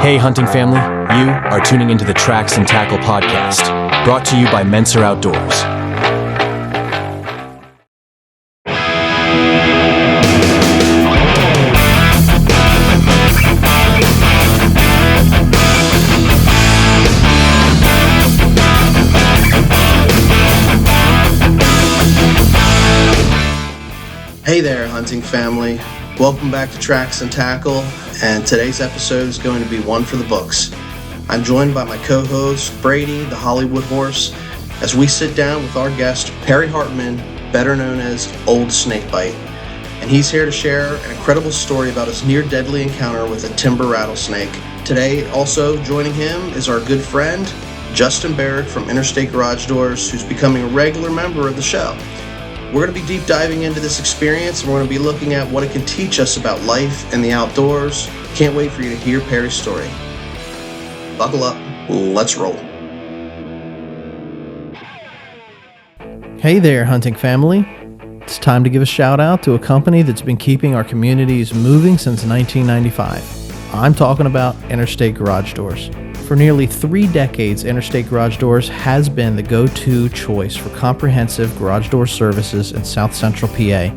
Hey hunting family, you are tuning into the Tracks and Tackle podcast, brought to you by Menser Outdoors. Hey there, hunting family. Welcome back to Tracks and Tackle, and today's episode is going to be one for the books. I'm joined by my co-host, Brady, the Hollywood Horse, as we sit down with our guest, Perry Hartman, better known as Old Snakebite. And he's here to share an incredible story about his near-deadly encounter with a timber rattlesnake. Today, also joining him is our good friend, Justin Barrick from Interstate Garage Doors, who's becoming a regular member of the show. We're going to be deep diving into this experience, and we're going to be looking at what it can teach us about life and the outdoors. Can't wait for you to hear Perry's story. Buckle up, let's roll. Hey there, hunting family. It's time to give a shout out to a company that's been keeping our communities moving since 1995. I'm talking about Interstate Garage Doors. For nearly 3 decades, Interstate Garage Doors has been the go-to choice for comprehensive garage door services in South Central PA,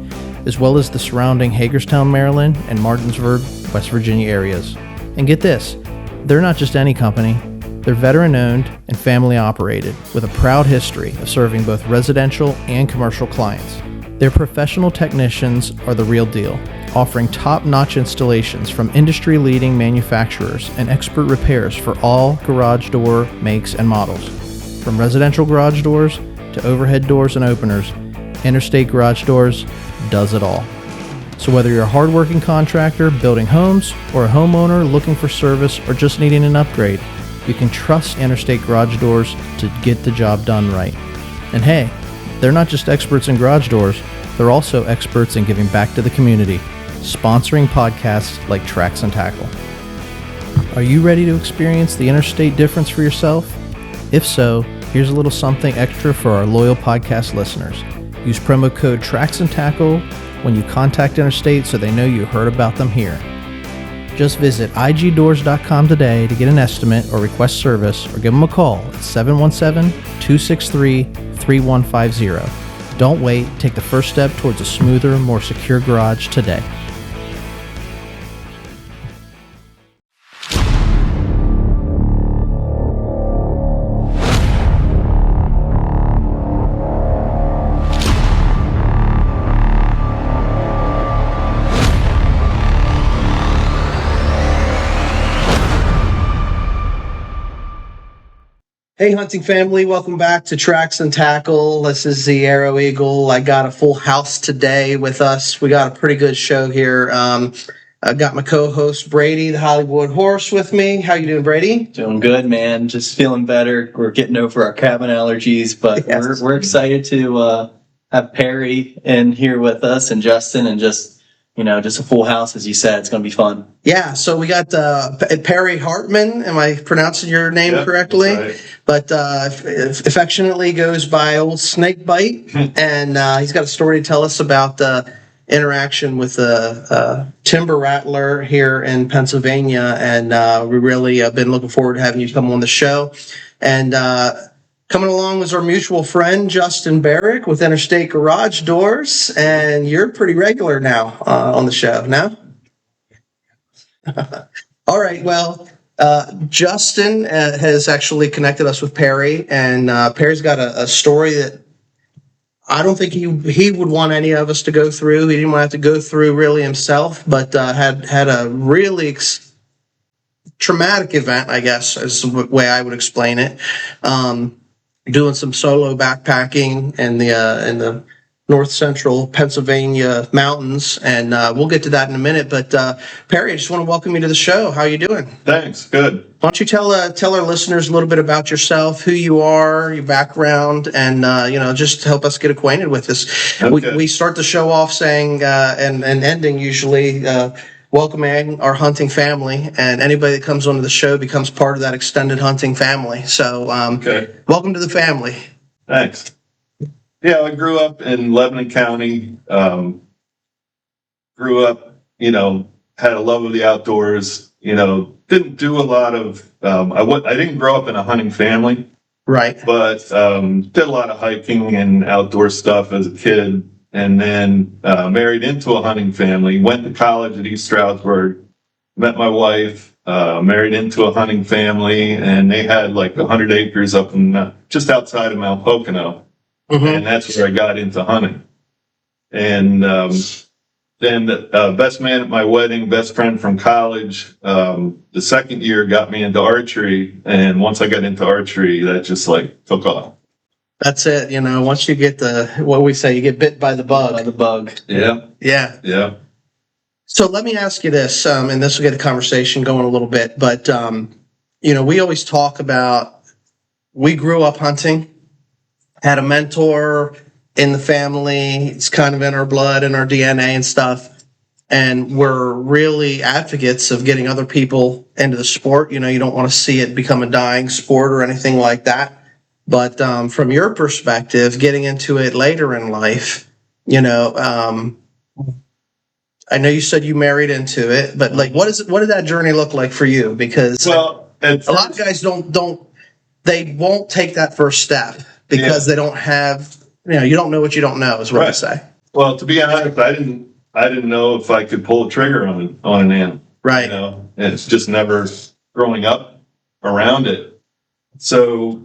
as well as the surrounding Hagerstown, Maryland, and Martinsburg, West Virginia areas. And get this, they're not just any company. They're veteran-owned and family-operated, with a proud history of serving both residential and commercial clients. Their professional technicians are the real deal, offering top-notch installations from industry-leading manufacturers and expert repairs for all garage door makes and models. From residential garage doors to overhead doors and openers, Interstate Garage Doors does it all. So whether you're a hardworking contractor building homes or a homeowner looking for service or just needing an upgrade, you can trust Interstate Garage Doors to get the job done right. And hey, they're not just experts in garage doors, they're also experts in giving back to the community, sponsoring podcasts like Tracks and Tackle. Are you ready to experience the Interstate difference for yourself? If so, here's a little something extra for our loyal podcast listeners. Use promo code Tracks and Tackle when you contact Interstate so they know you heard about them here. Just visit igdoors.com today to get an estimate or request service, or give them a call at 717-263-3150. Don't wait, take the first step towards a smoother, more secure garage today. Hey hunting family, welcome back to Tracks and Tackle. This is the Arrow Eagle. I got a full house today with us. We got a pretty good show here. I got my co-host Brady, the Hollywood Horse, with me. How you doing, Brady? Doing good, man. Just feeling better. We're getting over our cabin allergies, but yes, we're excited to have Perry in here with us, and Justin, and just a full house, as you said. It's going to be fun. Yeah, so we got Perry Hartman. Am I pronouncing your name correctly? Right. But affectionately goes by Old Snakebite, and he's got a story to tell us about the interaction with a timber rattler here in Pennsylvania, and we really have been looking forward to having you come on the show. And coming along was our mutual friend, Justin Barrick with Interstate Garage Doors, and you're pretty regular now on the show, no? All right, well, Justin has actually connected us with Perry, and Perry's got a story that I don't think he would want any of us to go through. He didn't want to have to go through really himself, but had a really traumatic event, I guess, is the way I would explain it. Doing some solo backpacking in the north central Pennsylvania mountains, and we'll get to that in a minute. But Perry, I just want to welcome you to the show. How are you doing? Thanks. Good. Why don't you tell our listeners a little bit about yourself, who you are, your background, and just help us get acquainted with this. Okay. We start the show off saying and ending usually welcoming our hunting family, and anybody that comes onto the show becomes part of that extended hunting family. So welcome to the family. Thanks. Yeah, I grew up in Lebanon County. Grew up, had a love of the outdoors. Didn't do a lot of. I didn't grow up in a hunting family, Right. but did a lot of hiking and outdoor stuff as a kid, and then married into a hunting family. Went to college at East Stroudsburg. Met my wife. Married into a hunting family, and they had like 100 acres up in just outside of Mount Pocono, and that's where I got into hunting. And then the best man at my wedding, best friend from college, the second year got me into archery. And once I got into archery, that just like took off. That's it. Once you get what we say, you get bit by the bug. By the bug. Yeah. Yeah. Yeah. So let me ask you this, and this will get the conversation going a little bit, but, we always talk about, we grew up hunting, had a mentor in the family. It's kind of in our blood and our DNA and stuff. And we're really advocates of getting other people into the sport. You don't want to see it become a dying sport or anything like that. But from your perspective, getting into it later in life, I know you said you married into it, but like, what did that journey look like for you? Because a lot of guys they won't take that first step because they don't have, you don't know what you don't know is what I say. Well, to be honest, I didn't know if I could pull a trigger on an animal. Right. It's just never growing up around it. So,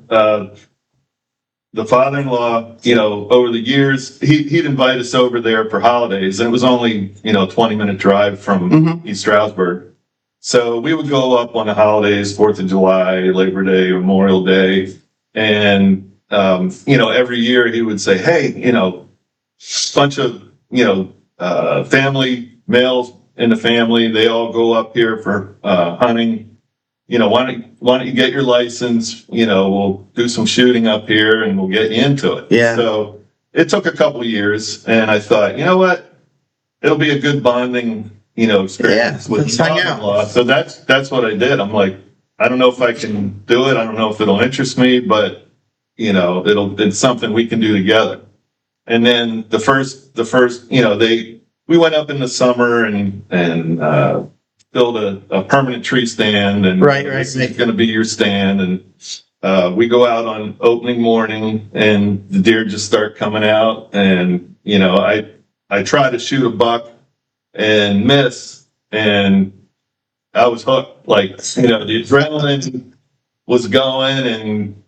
the father-in-law, over the years, he'd invite us over there for holidays, and it was only, 20-minute drive from East Stroudsburg. So we would go up on the holidays, 4th of July, Labor Day, Memorial Day, and, every year he would say, hey, bunch of, family, males in the family, they all go up here for hunting. Why don't you get your license? We'll do some shooting up here and we'll get you into it. Yeah. So it took a couple of years, and I thought, you know what? It'll be a good bonding, experience with let's hang out. father-in-law. So that's what I did. I'm like, I don't know if I can do it. I don't know if it'll interest me, but it's something we can do together. And then the first, we went up in the summer and build a permanent tree stand, and this is going to be your stand. And we go out on opening morning, and the deer just start coming out. And I try to shoot a buck and miss, and I was hooked. Like the adrenaline was going, and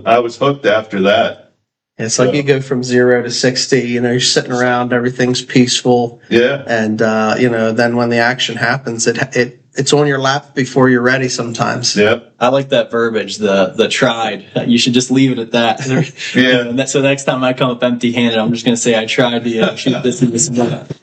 I was hooked after that. It's like you go from 0 to 60, you're sitting around, everything's peaceful. Yeah. And, then when the action happens, it's on your lap before you're ready sometimes. Yeah. I like that verbiage, the tried. You should just leave it at that. Yeah. So next time I come up empty handed, I'm just going to say I tried to shoot this and this and that.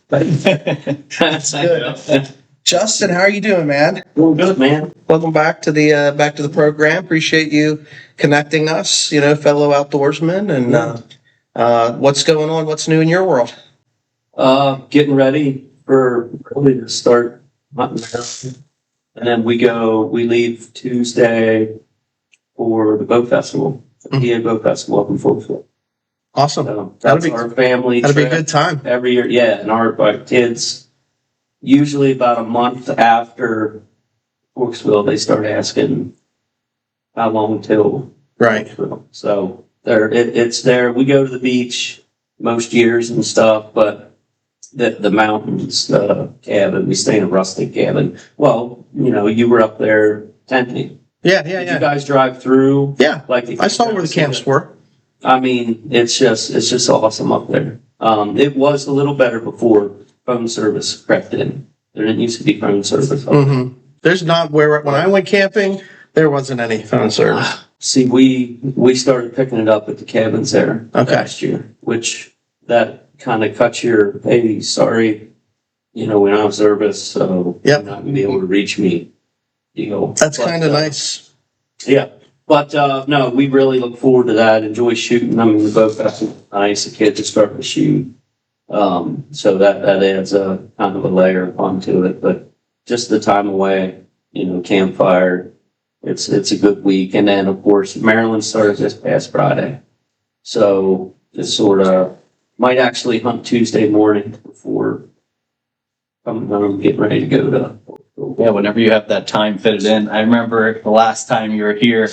That's good. Justin, how are you doing, man? Doing good, man. Welcome back to the program. Appreciate you connecting us, fellow outdoorsmen, and what's going on? What's new in your world? Getting ready for early to start hunting marathon. And then we leave Tuesday for the boat festival, the PA Boat Festival up in Fulton. Awesome. So that's our family That'll be a trip good time. every year. Yeah, and our kids, usually about a month after Forksville, they start asking how long till. Right. So it's there. We go to the beach most years and stuff, but the mountains, the cabin, we stay in a rustic cabin. Well, you were up there tenting. Yeah. Did you guys drive through? Yeah. Like I saw where the camps were. I mean, it's just awesome up there. It was a little better before phone service crept in. There didn't used to be phone service. There's not when I went camping, there wasn't any phone service. See, we started picking it up at the cabins there last year, which that kind of cuts your, hey, sorry, we're not of service, so you're not going to be able to reach me deal. That's kind of nice. Yeah. But no, we really look forward to that. Enjoy shooting. I mean, the boat festival is nice. The kids are starting to shoot. So that adds a kind of a layer onto it. But just the time away, campfire, it's a good week. And then, of course, Maryland started this past Friday. So just sort of might actually hunt Tuesday morning before coming home, getting ready to go to. Yeah, whenever you have that time fitted in. I remember the last time you were here,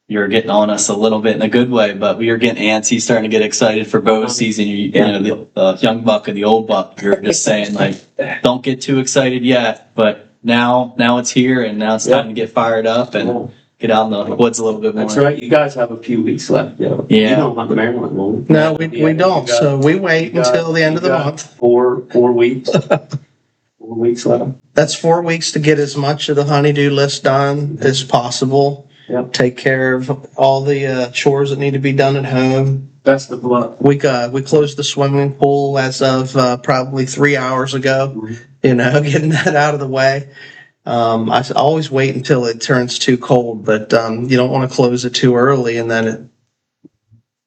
you were getting on us a little bit in a good way, but we were getting antsy, starting to get excited for bow season. You know, the young buck and the old buck. You're just saying like, don't get too excited yet. But now it's here, and now it's time to get fired up and get out in the woods a little bit more. That's right. You guys have a few weeks left. Yeah. Yeah. You don't hunt Maryland, will you? No, we don't. So we wait until the end of the month. 4 weeks. 4 weeks left. That's 4 weeks to get as much of the honeydew list done as possible. Yep. Take care of all the chores that need to be done at home. Best of luck. We closed the swimming pool as of probably 3 hours ago. You know, getting that out of the way. I always wait until it turns too cold, but you don't want to close it too early, and then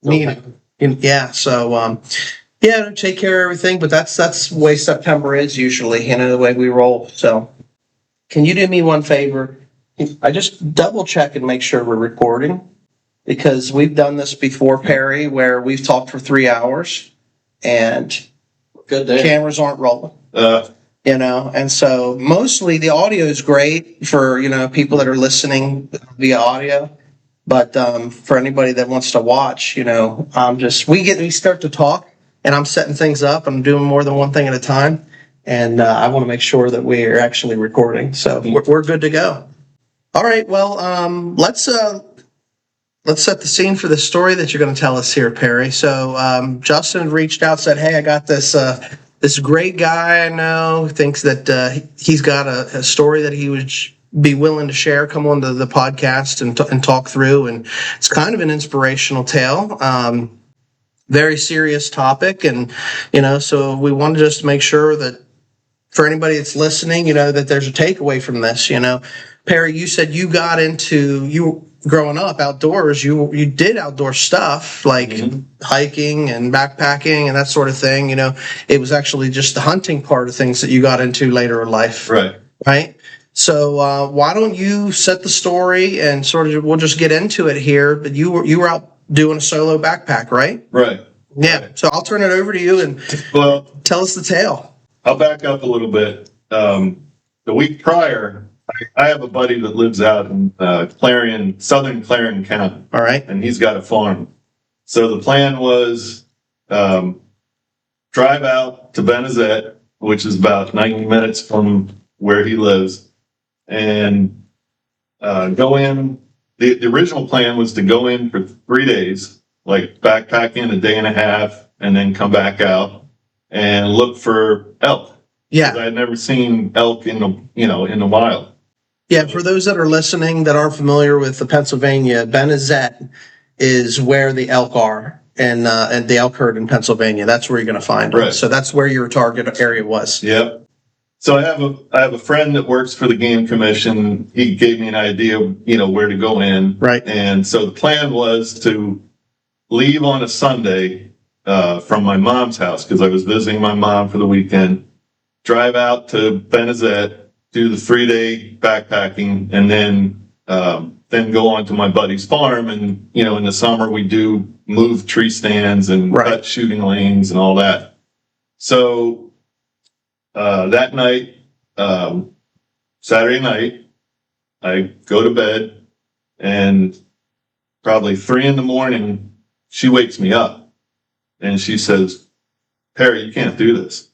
yeah. So take care of everything. But that's the way September is usually. You know, the way we roll. So, can you do me one favor? I just double check and make sure we're recording, because we've done this before, Perry, where we've talked for 3 hours and Good day. cameras aren't rolling. You know, and so mostly the audio is great for, you know, people that are listening via audio. But for anybody that wants to watch, you know, we start to talk and I'm setting things up. I'm doing more than one thing at a time. And I want to make sure that we're actually recording. So we're good to go. All right. Well, let's set the scene for the story that you're going to tell us here, Perry. So Justin reached out, said, hey, I got this great guy I know who thinks that he's got a story that he would be willing to share, come on to the podcast and talk through. And it's kind of an inspirational tale, very serious topic. And, you know, so we wanted just to make sure that for anybody that's listening, you know, that there's a takeaway from this. You know, Perry, you said you got into, you growing up outdoors, you did outdoor stuff like hiking and backpacking and that sort of thing. You know, it was actually just the hunting part of things that you got into later in life. Right. So why don't you set the story and sort of, we'll just get into it here. But you were out doing a solo backpack, right? Right. Yeah. So I'll turn it over to you and tell us the tale. I'll back up a little bit. The week prior, I have a buddy that lives out in southern Clarion County. All right. And he's got a farm. So the plan was drive out to Benazet, which is about 90 minutes from where he lives, and go in. The original plan was to go in for 3 days, like backpacking a day and a half, and then come back out and look for elk. Yeah. 'Cause I had never seen elk in the wild. Yeah, for those that are listening that aren't familiar with the Pennsylvania, Benazet is where the elk are, and the elk herd in Pennsylvania. That's where you're going to find them. Right. So that's where your target area was. Yep. So I have a friend that works for the Game Commission. He gave me an idea, where to go in. Right. And so the plan was to leave on a Sunday from my mom's house, because I was visiting my mom for the weekend, drive out to Benazet, do the 3-day backpacking, and then go on to my buddy's farm. And, in the summer we do move tree stands and cut shooting lanes and all that. So that night, Saturday night, I go to bed, and probably 3 a.m, she wakes me up and she says, Perry, you can't do this.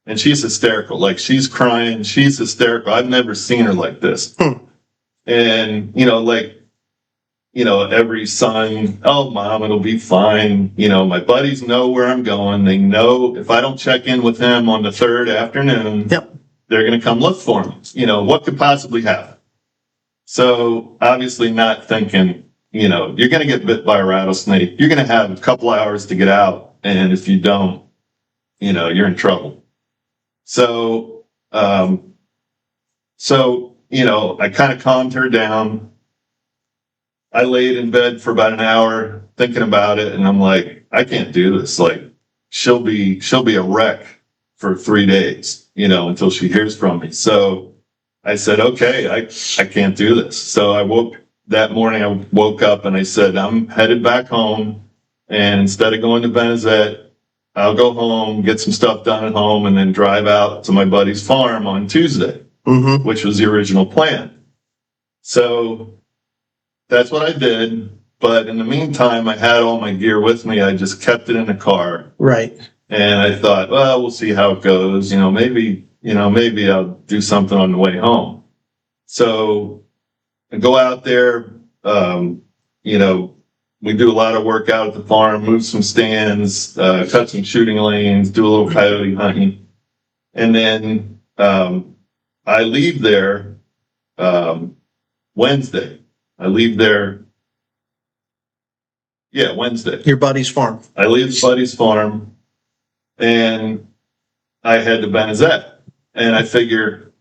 And she's hysterical. Like, she's crying. She's hysterical. I've never seen her like this. And, every son, oh, Mom, it'll be fine. My buddies know where I'm going. They know if I don't check in with them on the 3rd afternoon, they're going to come look for me. What could possibly happen? So obviously not thinking, you're going to get bit by a rattlesnake. You're going to have a couple hours to get out. And if you don't, you're in trouble. So, I kind of calmed her down. I laid in bed for about an hour thinking about it, and I'm like, I can't do this. Like, she'll be a wreck for 3 days, until she hears from me. So I said, okay, I can't do this. So that morning I woke up and I said, I'm headed back home, and instead of going to Benazet, I'll go home, get some stuff done at home, and then drive out to my buddy's farm on Tuesday, which was the original plan. So that's what I did. But in the meantime, I had all my gear with me. I just kept it in the car. Right. And I thought, well, we'll see how it goes. Maybe I'll do something on the way home. So I go out there, we do a lot of work out at the farm, move some stands, cut some shooting lanes, do a little coyote hunting. And then I leave there Wednesday. Wednesday. Your buddy's farm. I leave the buddy's farm, and I head to Benazet. And I figure,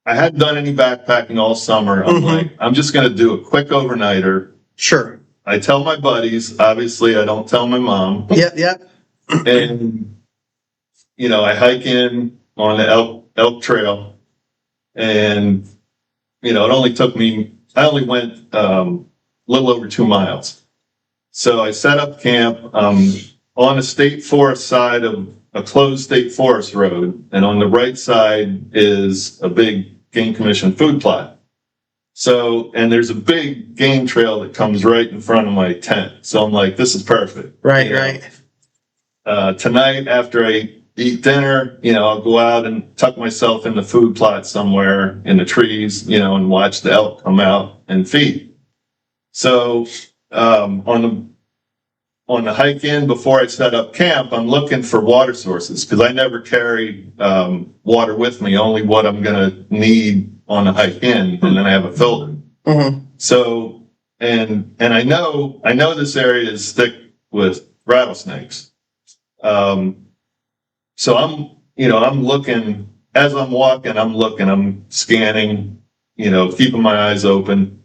I hadn't done any backpacking all summer. I'm like, I'm just going to do a quick overnighter. Sure. I tell my buddies. Obviously, I don't tell my mom. Yep. And, I hike in on the elk trail. And, it only took me, I only went a little over 2 miles. So I set up camp on a state forest side of a closed state forest road. And on the right side is a big Game Commission food plot. So, and there's a big game trail that comes right in front of my tent. So I'm like, this is perfect. Right. Tonight, after I eat dinner, I'll go out and tuck myself in the food plot somewhere in the trees, and watch the elk come out and feed. So, on the hike in before I set up camp, I'm looking for water sources because I never carry water with me, only what I'm going to need on the hike in, and then I have a filter. So, and I know this area is thick with rattlesnakes. So I'm looking, as I'm walking, I'm scanning, keeping my eyes open.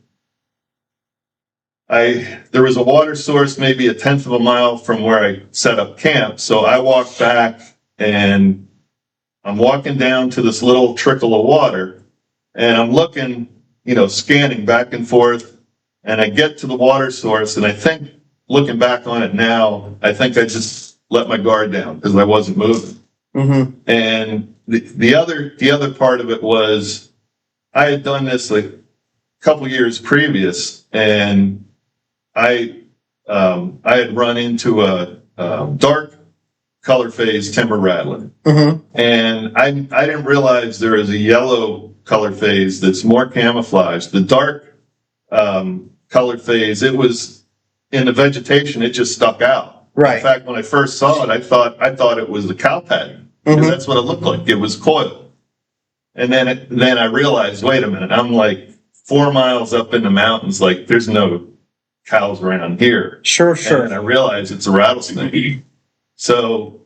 There was a water source maybe 1/10 of a mile from where I set up camp. So I walked back, and I'm walking down to this little trickle of water, and I'm looking, scanning back and forth, and I get to the water source, and I think, looking back on it now, I think I just let my guard down because I wasn't moving. And the other part of it was, I had done this like a couple years previous, and I had run into a dark color phase timber rattler, and I didn't realize there is a yellow color phase that's more camouflaged. The dark color phase, it was in the vegetation, it just stuck out. Right. In fact, when I first saw it, I thought it was the cow pattern, because that's what it looked like. It was coiled, and then I realized, wait a minute, I'm like 4 miles up in the mountains, like there's no cows around here. Sure. And I realized it's a rattlesnake. So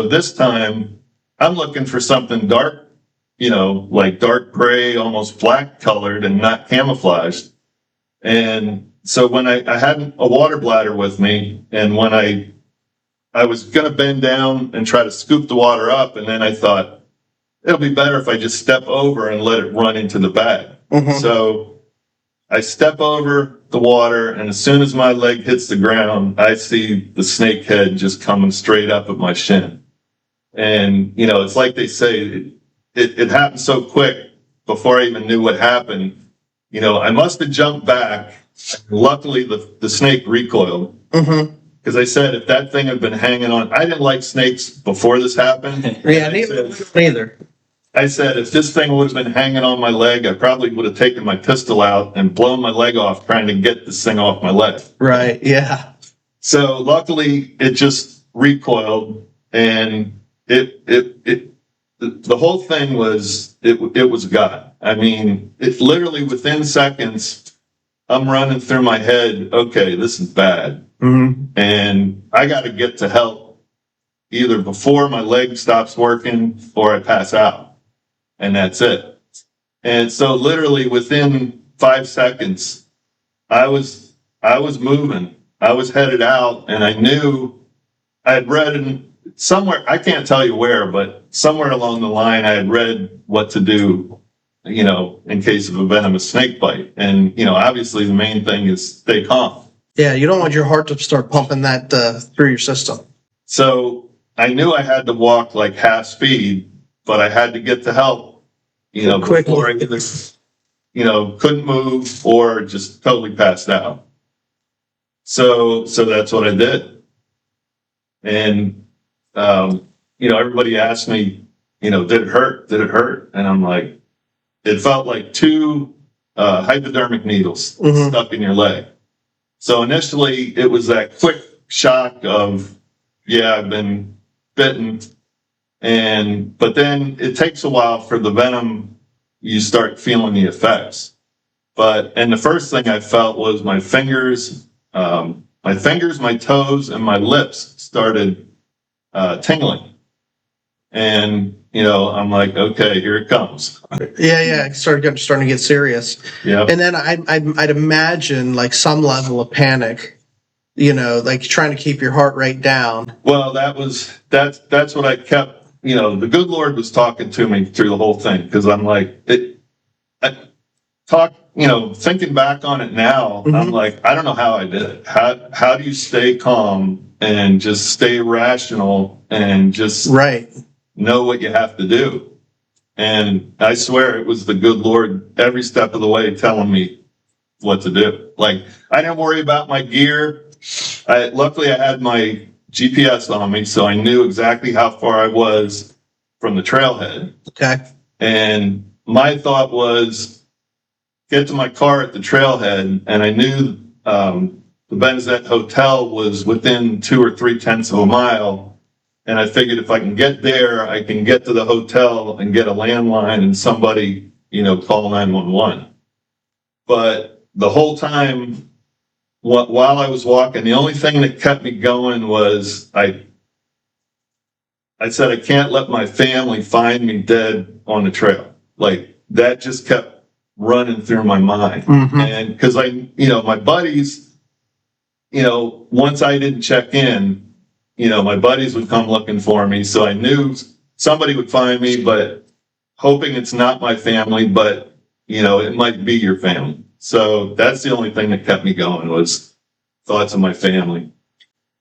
this time I'm looking for something dark, like dark gray, almost black colored and not camouflaged. And so when I had a water bladder with me, and when I was going to bend down and try to scoop the water up, and then I thought it'll be better if I just step over and let it run into the bag. So I step over the water, and as soon as my leg hits the ground, I see the snake head just coming straight up at my shin. And, it's like they say, it happened so quick before I even knew what happened. I must have jumped back. Luckily, the snake recoiled. Because I said, if that thing had been hanging on, I didn't like snakes before this happened. Neither. I said, if this thing would have been hanging on my leg, I probably would have taken my pistol out and blown my leg off trying to get this thing off my leg. Right, yeah. So luckily, it just recoiled, and the whole thing was, it was God. I mean, it literally within seconds, I'm running through my head, okay, this is bad. And I got to get to help either before my leg stops working or I pass out. And that's it. And so literally within 5 seconds, I was moving. I was headed out, and I knew I had read in somewhere, I can't tell you where, but somewhere along the line, I had read what to do, in case of a venomous snake bite. And, obviously the main thing is stay calm. Yeah, you don't want your heart to start pumping that through your system. So I knew I had to walk like half speed, but I had to get the help, Quickly. before I either, couldn't move or just totally passed out. So that's what I did. And, everybody asked me, did it hurt? Did it hurt? And I'm like, it felt like two hypodermic needles stuck in your leg. So initially it was that quick shock of, yeah, I've been bitten. But then it takes a while for the venom, you start feeling the effects. And the first thing I felt was my fingers, my toes, and my lips started tingling. And, I'm like, okay, here it comes. Yeah. It starting to get serious. Yeah. And then I'd imagine like some level of panic, like trying to keep your heart rate down. Well, that's what I kept, the good Lord was talking to me through the whole thing. Cause I'm like, thinking back on it now, I'm like, I don't know how I did it. How do you stay calm and just stay rational and just know what you have to do? And I swear it was the good Lord every step of the way telling me what to do. Like, I didn't worry about my gear. Luckily I had my GPS on me, so I knew exactly how far I was from the trailhead. Okay. And my thought was, get to my car at the trailhead, and I knew the Benzette Hotel was within 2 or 3/10 of a mile. And I figured if I can get there, I can get to the hotel and get a landline and somebody, call 911. But the whole time, while I was walking, the only thing that kept me going was I said, I can't let my family find me dead on the trail. Like, that just kept running through my mind. And because my buddies, once I didn't check in, my buddies would come looking for me. So I knew somebody would find me, but hoping it's not my family, but it might be your family. So that's the only thing that kept me going, was thoughts of my family.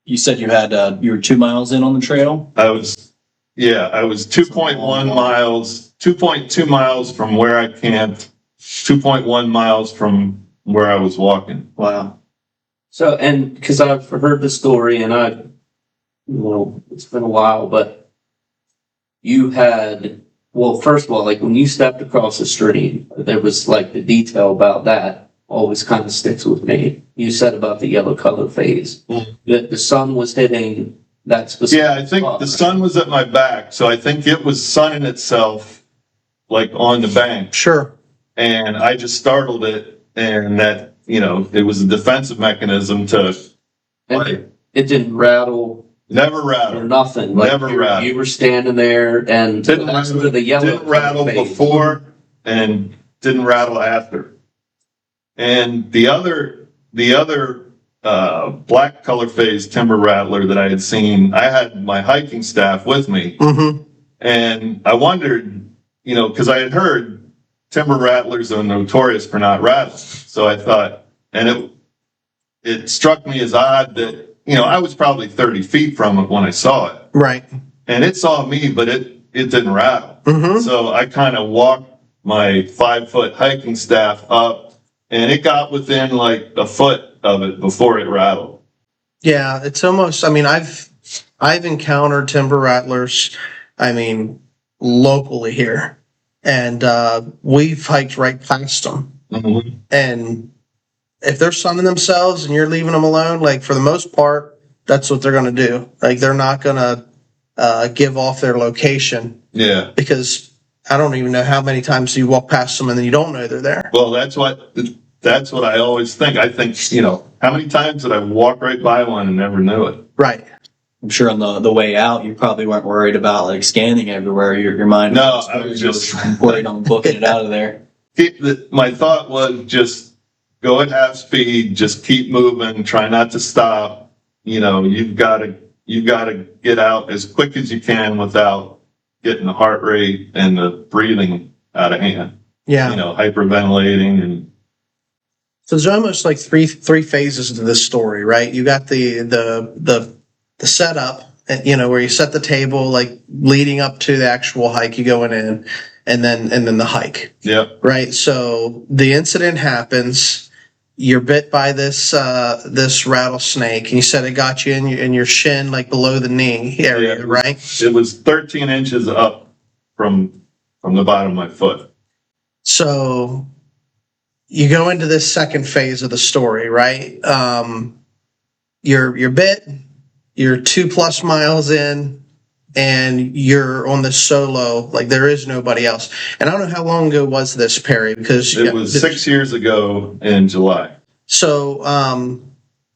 You said you were 2 miles in on the trail? I was 2.1 miles, 2.2 miles from where I camped, 2.1 miles from where I was walking. Wow. So, and because I've heard the story, and it's been a while, but you had, well, first of all, like when you stepped across the stream, there was like the detail about that always kind of sticks with me. You said about the yellow color phase, that the sun was hitting that specific Yeah, I think spot. the sun was at my back, so I think it was sunning itself like on the bank. Sure. And I just startled it, and that, it was a defensive mechanism to, And it didn't rattle never or rattle. nothing. Like Never rattle. you were standing there, and Didn't that's rattle, where the yellow didn't rattle phase. before and didn't rattle after. And the other black color phase timber rattler that I had seen, I had my hiking staff with me. And I wondered, because I had heard timber rattlers are notorious for not rattling. So I thought, and it struck me as odd that, I was probably 30 feet from it when I saw it. Right. And it saw me, but it didn't rattle. So I kind of walked my 5-foot hiking staff up, and it got within like a foot of it before it rattled. Yeah, it's almost, I've encountered timber rattlers, locally here. And we've hiked right past them. And if they're sunning themselves and you're leaving them alone, like for the most part, that's what they're going to do. Like they're not going to give off their location. Yeah. Because I don't even know how many times you walk past them and then you don't know they're there. Well, that's what I always think. I think, how many times did I walk right by one and never knew it? Right. I'm sure on the way out, you probably weren't worried about like scanning everywhere. Your mind No, I was just worried on booking it out of there. My thought was just go at half speed, just keep moving, try not to stop. You've got to get out as quick as you can without getting the heart rate and the breathing out of hand. Yeah. Hyperventilating. And so there's almost like three phases to this story, right? You got the setup, you know, where you set the table, like leading up to the actual hike, you going in, and then the hike. Yeah. Right. So the incident happens. You're bit by this rattlesnake, and you said it got you in your shin, like below the knee area, right? It was 13 inches up from the bottom of my foot. So you go into this second phase of the story, right? You're bit. You're 2+ miles in, and you're on this solo. Like there is nobody else. And I don't know how long ago was this, Perry, because It was 6 years ago in July. So,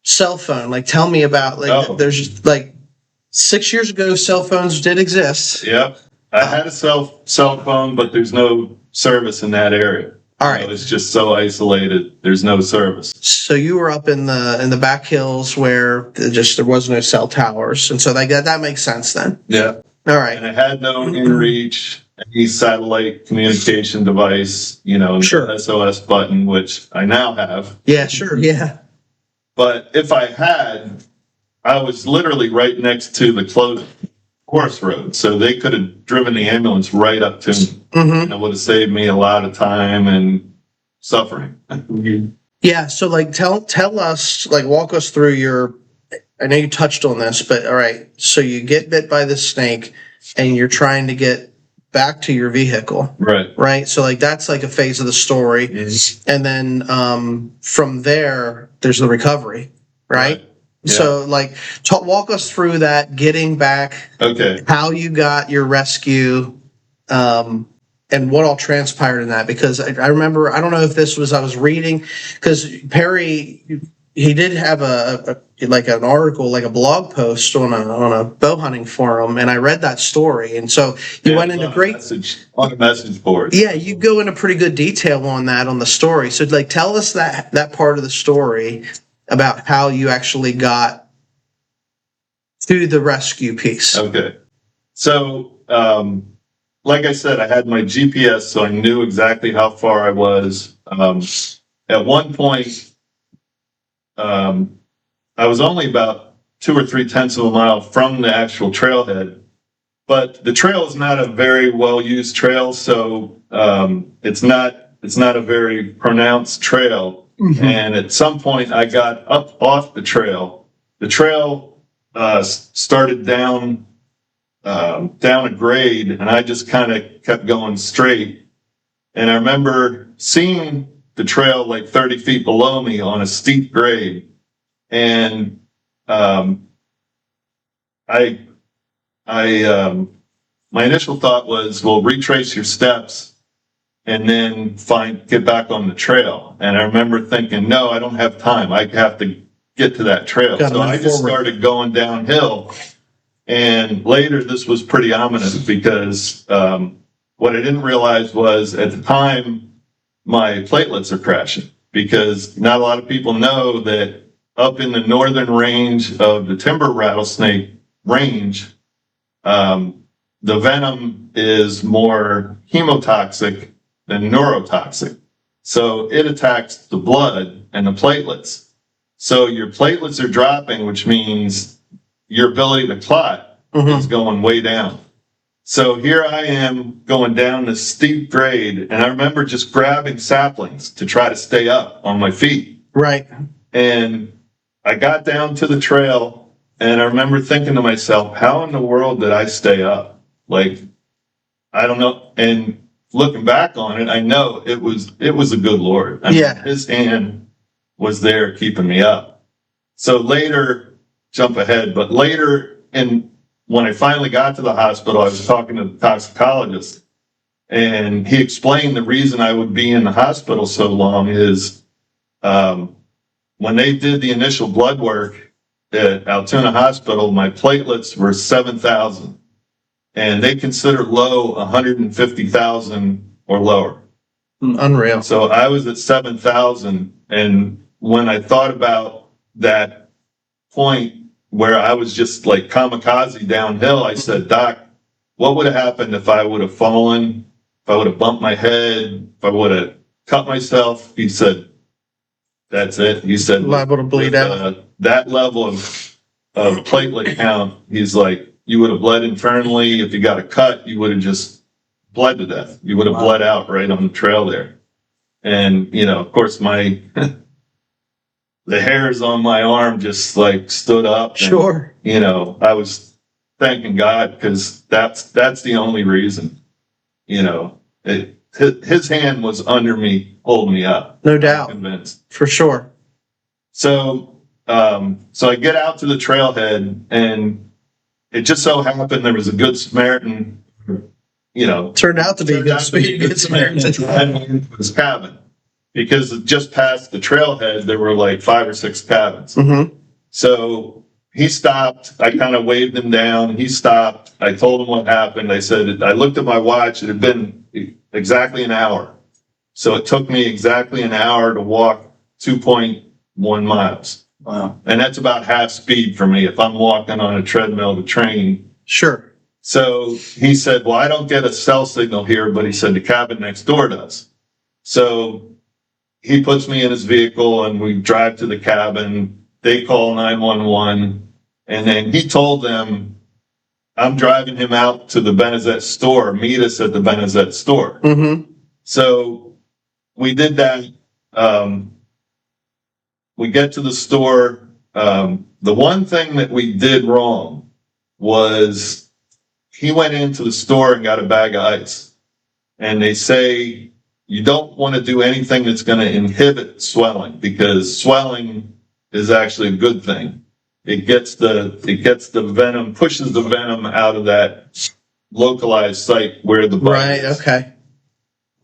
cell phone. Like, tell me about There's just like 6 years ago, cell phones did exist. Yep. I had a cell phone, but there's no service in that area. All right. It's just so isolated. There's no service. So you were up in the back hills where there was no cell towers, and so that makes sense then. Yeah. All right. And I had no inReach, any satellite communication device, Sure. SOS button, which I now have. Yeah, sure. Yeah. But if I had, I was literally right next to the closed course road, so they could have driven the ambulance right up to me. Mm-hmm. And it would have saved me a lot of time and suffering. Yeah. So, like, tell us, like, walk us through I know you touched on this, but all right. So you get bit by this snake, and you're trying to get back to your vehicle. Right. So, like, that's like a phase of the story. Mm-hmm. And then from there, there's the recovery, right? Yeah. So, like, walk us through that, getting back. Okay. How you got your rescue, and what all transpired in that. Because I remember, I don't know if this was, I was reading, because Perry, he did have an article, like a blog post on a bow hunting forum, and I read that story, and so you went into on a message board. Yeah, you go into pretty good detail on that on the story. So, like, tell us that part of the story about how you actually got to the rescue piece. Okay. So, like I said, I had my GPS, so I knew exactly how far I was. At one point, I was only about 2 or 3/10 of a mile from the actual trailhead, but the trail is not a very well-used trail, so it's not a very pronounced trail. Mm-hmm. And at some point, I got up off the trail. The trail started down a grade, and I just kind of kept going straight. And I remember seeing the trail like 30 feet below me on a steep grade. And my initial thought was, well, retrace your steps and then get back on the trail. And I remember thinking, no, I don't have time. I have to get to that trail. So I just started going downhill. And later, this was pretty ominous, because what I didn't realize was, at the time, my platelets are crashing, because not a lot of people know that up in the northern range of the timber rattlesnake range, the venom is more hemotoxic than neurotoxic. So it attacks the blood and the platelets. So your platelets are dropping, which means your ability to clot is going way down. So here I am going down this steep grade, and I remember just grabbing saplings to try to stay up on my feet. Right. And I got down to the trail, and I remember thinking to myself, how in the world did I stay up? Like, I don't know. And looking back on it, I know it was the good Lord. I mean, His hand was there keeping me up. So later, jump ahead, but later, when I finally got to the hospital, I was talking to the toxicologist, and he explained the reason I would be in the hospital so long is when they did the initial blood work at Altoona Hospital, my platelets were 7,000, and they consider low 150,000 or lower. Unreal. So I was at 7,000, and when I thought about that point where I was just like kamikaze downhill, I said, Doc, what would have happened if I would have fallen, if I would have bumped my head, if I would have cut myself? He said, that's it. He said, liable to bleed out. That level of of platelet count, he's like, you would have bled internally. If you got a cut, you would have just bled to death. You would have bled out right on the trail there. And, you know, of course, my the hairs on my arm just like stood up. And, Sure. you know, I was thanking God, because that's the only reason. You know, his hand was under me, holding me up. No doubt. I'm convinced. For sure. So, so I get out to the trailhead, and it just so happened there was a good Samaritan, you know. Turned out to be a good Samaritan. Driving into his cabin, because just past the trailhead there were like 5 or 6 cabins. Mm-hmm. So he stopped. I kind of waved him down. He stopped. I told him what happened. I said, I looked at my watch. It had been exactly an hour. So it took me exactly an hour to walk 2.1 miles. Wow. And that's about half speed for me if I'm walking on a treadmill to train. Sure. So he said, well, I don't get a cell signal here, but he said the cabin next door does. So he puts me in his vehicle, and we drive to the cabin. They call 911. And then he told them, I'm driving him out to the Benezet store. Meet us at the Benezet store. Mm-hmm. So we did that. We get to the store. The one thing that we did wrong was he went into the store and got a bag of ice. And they say you don't want to do anything that's going to inhibit swelling, because swelling is actually a good thing. It gets the venom, pushes the venom out of that localized site where the bite Right. is. Okay.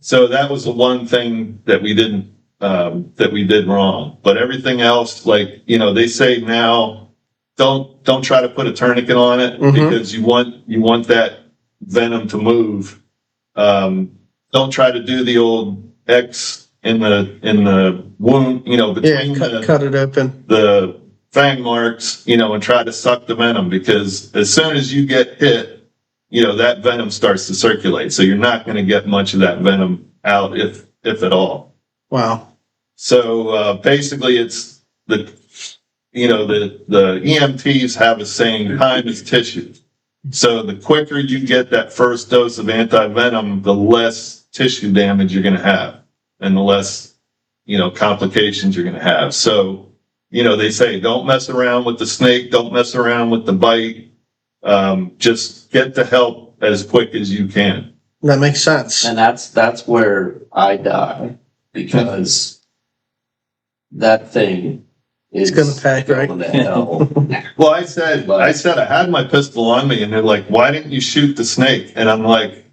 So that was the one thing that we didn't, that we did wrong. But everything else, like, you know, they say now, don't try to put a tourniquet on it, Mhm. because you want that venom to move. Don't try to do the old X in the wound, you know, Yeah. between Cut it open. the fang marks, you know, and try to suck the venom, because as soon as you get hit, you know, that venom starts to circulate. So you're not going to get much of that venom out, if at all. Wow. So basically it's the EMTs have a saying, time is tissue. So the quicker you get that first dose of anti-venom, the less tissue damage you're going to have, and the less, you know, complications you're going to have. So, you know, they say, don't mess around with the snake. Don't mess around with the bite. Just get the help as quick as you can. That makes sense. And that's where I die, because that thing is It's gonna pack, right? going to hell. Well, I said I had my pistol on me, and they're like, why didn't you shoot the snake? And I'm like,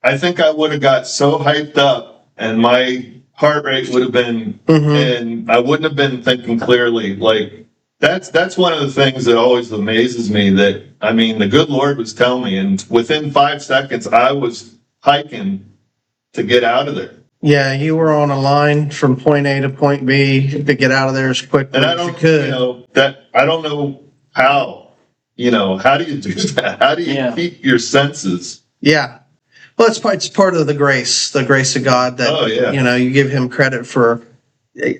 I think I would have got so hyped up, and my heart rate would have been, and I wouldn't have been thinking clearly. Like, that's one of the things that always amazes me, that, I mean, the good Lord was telling me, and within 5 seconds, I was hiking to get out of there. Yeah, you were on a line from point A to point B to get out of there as quickly And I as you don't, could. you know, I don't know how, you know, how do you do that? How do you keep your senses? Yeah. Well, it's part of the grace of God that, Oh, yeah. you know, you give him credit for.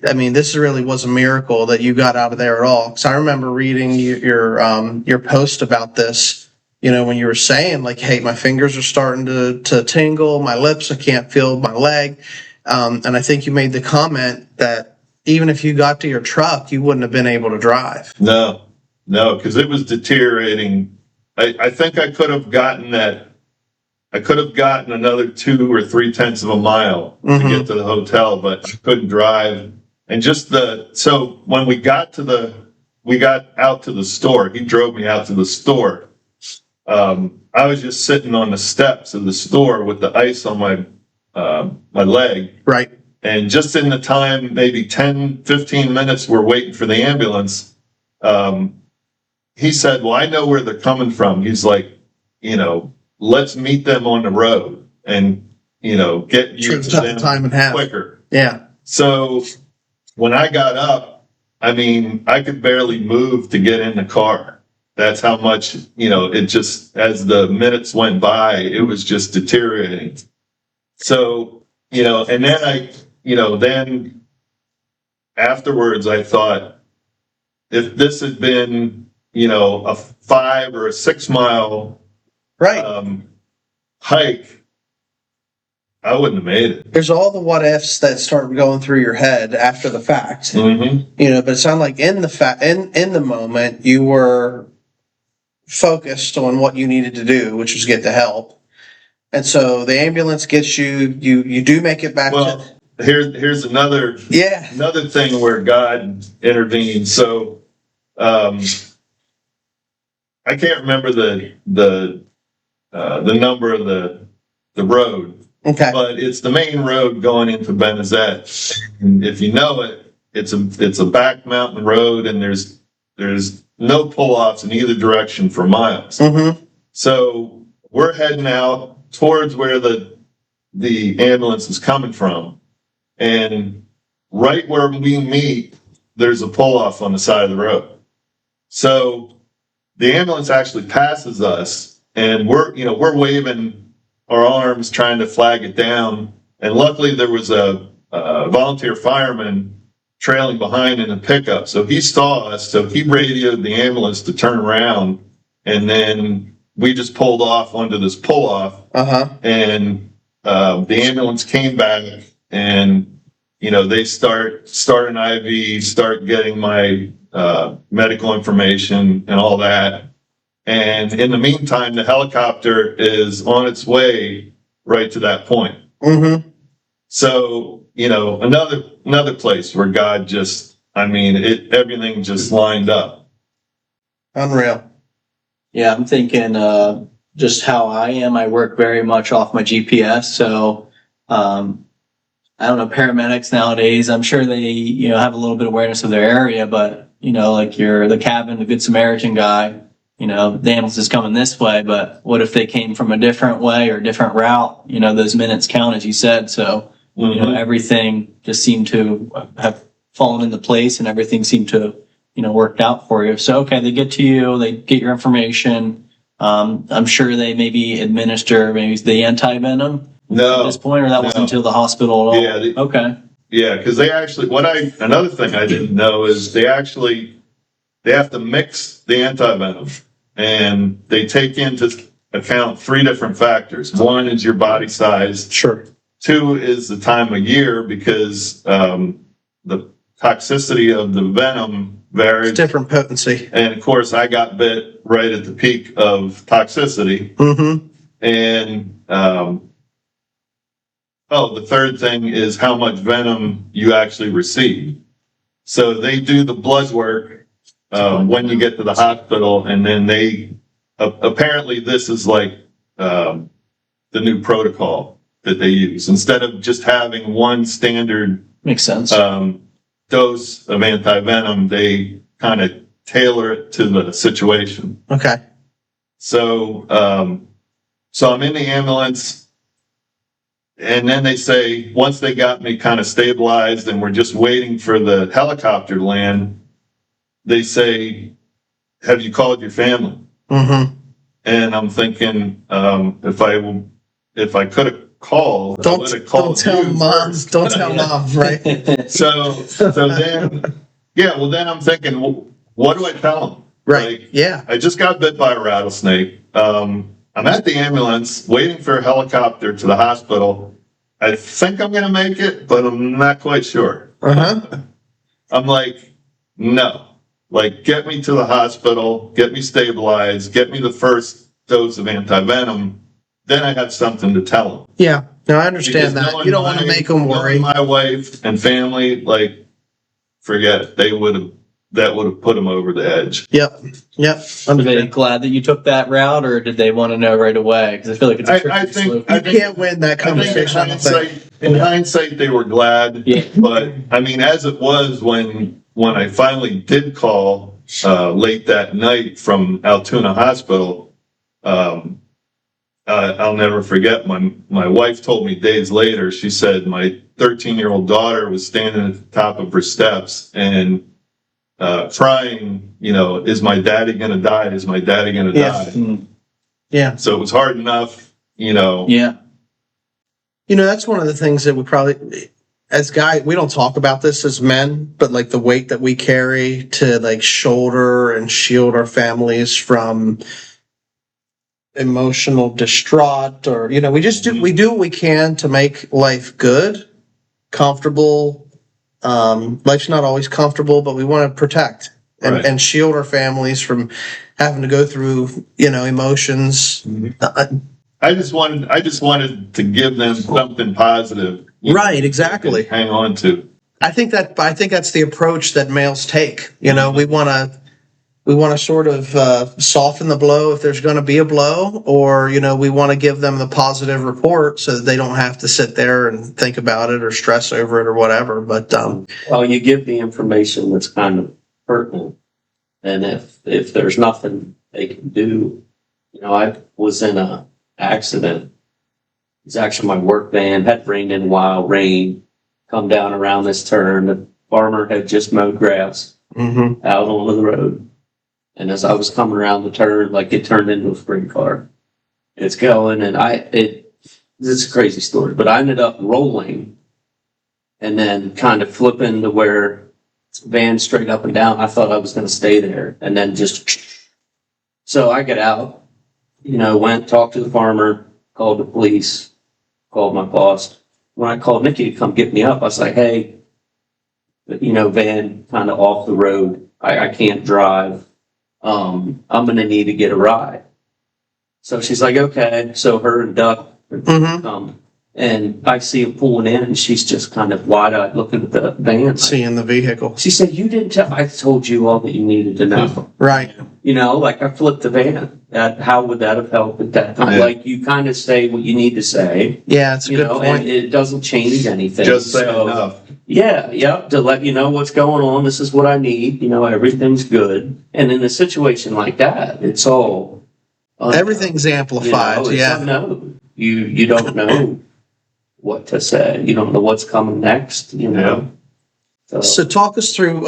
I mean, this really was a miracle that you got out of there at all. Because I remember reading your post about this, you know, when you were saying, like, hey, my fingers are starting to tingle, my lips, I can't feel my leg. And I think you made the comment that even if you got to your truck, you wouldn't have been able to drive. No, because it was deteriorating. I think I could have gotten another 2 or 3 tenths of a mile to get to the hotel, but I couldn't drive. And so when we got out to the store, he drove me out to the store. I was just sitting on the steps of the store with the ice on my leg. Right. And just in the time, maybe 10, 15 minutes, we're waiting for the ambulance. He said, well, I know where they're coming from. He's like, you know, let's meet them on the road and, you know, get you to them time and half quicker. Yeah. So when I got up, I mean, I could barely move to get in the car. That's how much, you know, it just, as the minutes went by, it was just deteriorating. So, you know, and then then afterwards I thought, if this had been a 5 or a 6 mile Right. hike, I wouldn't have made it. There's all the what ifs that start going through your head after the fact. Mm-hmm. But it sounded like in the moment you were focused on what you needed to do, which was get the help. And so the ambulance gets you. You do make it back. Well, here's another thing where God intervened. So, I can't remember the number of the road. Okay. But it's the main road going into Benazet. And if you know it, it's a back mountain road, and there's no pull-offs in either direction for miles. Mm-hmm. So we're heading out towards where the ambulance is coming from, and right where we meet, there's a pull-off on the side of the road. So the ambulance actually passes us, and we're waving our arms trying to flag it down. And luckily there was a volunteer fireman trailing behind in a pickup. So he saw us. So he radioed the ambulance to turn around. And then we just pulled off onto this pull off. Uh-huh. And the ambulance came back, and, they start an IV, start getting my medical information and all that. And in the meantime, the helicopter is on its way right to that point. Mm-hmm. So, another place where God just, everything just lined up. Unreal. Yeah, I'm thinking just how I am. I work very much off my GPS. So, I don't know, paramedics nowadays, I'm sure they, have a little bit of awareness of their area, but, like you're the cabin, the Good Samaritan guy, the ambulance is coming this way, but what if they came from a different way or different route? Those minutes count, as you said. So, everything just seemed to have fallen into place, and everything seemed to, worked out for you. So, okay, they get to you, they get your information. I'm sure they maybe administer maybe the anti-venom at this point, or that wasn't until the hospital at all? Yeah. Okay. Yeah, because they actually, another thing I didn't know is they have to mix the anti-venom, and they take into account 3 different factors. 1 is your body size. Sure. 2 is the time of year, because the toxicity of the venom varies. It's different potency. And of course, I got bit right at the peak of toxicity. Mm-hmm. And the third thing is how much venom you actually receive. So they do the blood work when you get to the hospital, and then they apparently this is like the new protocol that they use. Instead of just having one standard Makes sense. dose of anti-venom, they kind of tailor it to the situation. Okay. So I'm in the ambulance, and then they say, once they got me kind of stabilized and we're just waiting for the helicopter to land, they say, have you called your family? Mm-hmm. And I'm thinking, if I could have called, I would have called tell you mom. first. Don't tell mom, right? So then, then I'm thinking, what do I tell them? Right. Like, I just got bit by a rattlesnake. I'm at the ambulance waiting for a helicopter to the hospital. I think I'm going to make it, but I'm not quite sure. Uh-huh. I'm like, no. Like, get me to the hospital, get me stabilized, get me the first dose of anti-venom. Then I have something to tell them. Yeah. No, I understand that. You don't want to make them worry. My wife and family, like, forget it. That would have put them over the edge. Yep. Were they glad that you took that route, or did they want to know right away? Because I feel like it's a tricky slope. You can't win that conversation. In hindsight, they were glad. Yeah. But as it was when I finally did call late that night from Altoona Hospital, I'll never forget. My wife told me days later. She said my 13-year-old daughter was standing at the top of her steps and crying, is my daddy going to die? Is my daddy going to die? Yeah. So it was hard enough, Yeah. That's one of the things that would probably, as guys, we don't talk about this as men, but like the weight that we carry to like shoulder and shield our families from emotional distraught, or we just do what we can to make life good, comfortable. Life's not always comfortable, but we want to protect and shield our families from having to go through emotions. I just wanted to give them something positive. Right, exactly. Hang on to. I think that's the approach that males take. We want to sort of soften the blow if there's going to be a blow, or we want to give them the positive report so that they don't have to sit there and think about it or stress over it or whatever. But well, you give the information that's kind of pertinent, and if there's nothing they can do, I was in a accident. It's actually my work van had rained in a while, rain come down around this turn. The farmer had just mowed grass out onto the road. And as I was coming around the turn, like it turned into a sprint car. It's going, and it's a crazy story, but I ended up rolling and then kind of flipping to where van straight up and down. I thought I was going to stay there, and then so I get out, went, talked to the farmer, called the police, called my boss. When I called Nikki to come get me up, I was like, hey, van kind of off the road. I can't drive. I'm going to need to get a ride. So she's like, okay. So her and Duck come, and I see him pulling in, and she's just kind of wide-eyed looking at the van. Seeing the vehicle. She said, you didn't tell, I told you all that you needed to know. Right. Like I flipped the van. How would that have helped at that time? Yeah. Like you kind of say what you need to say. Yeah, it's a good point. And it doesn't change anything. Just say enough. Yeah, to let you know what's going on. This is what I need. everything's good. And in a situation like that, it's all everything's amplified. It's unknown. You don't know what to say. You don't know what's coming next. So talk us through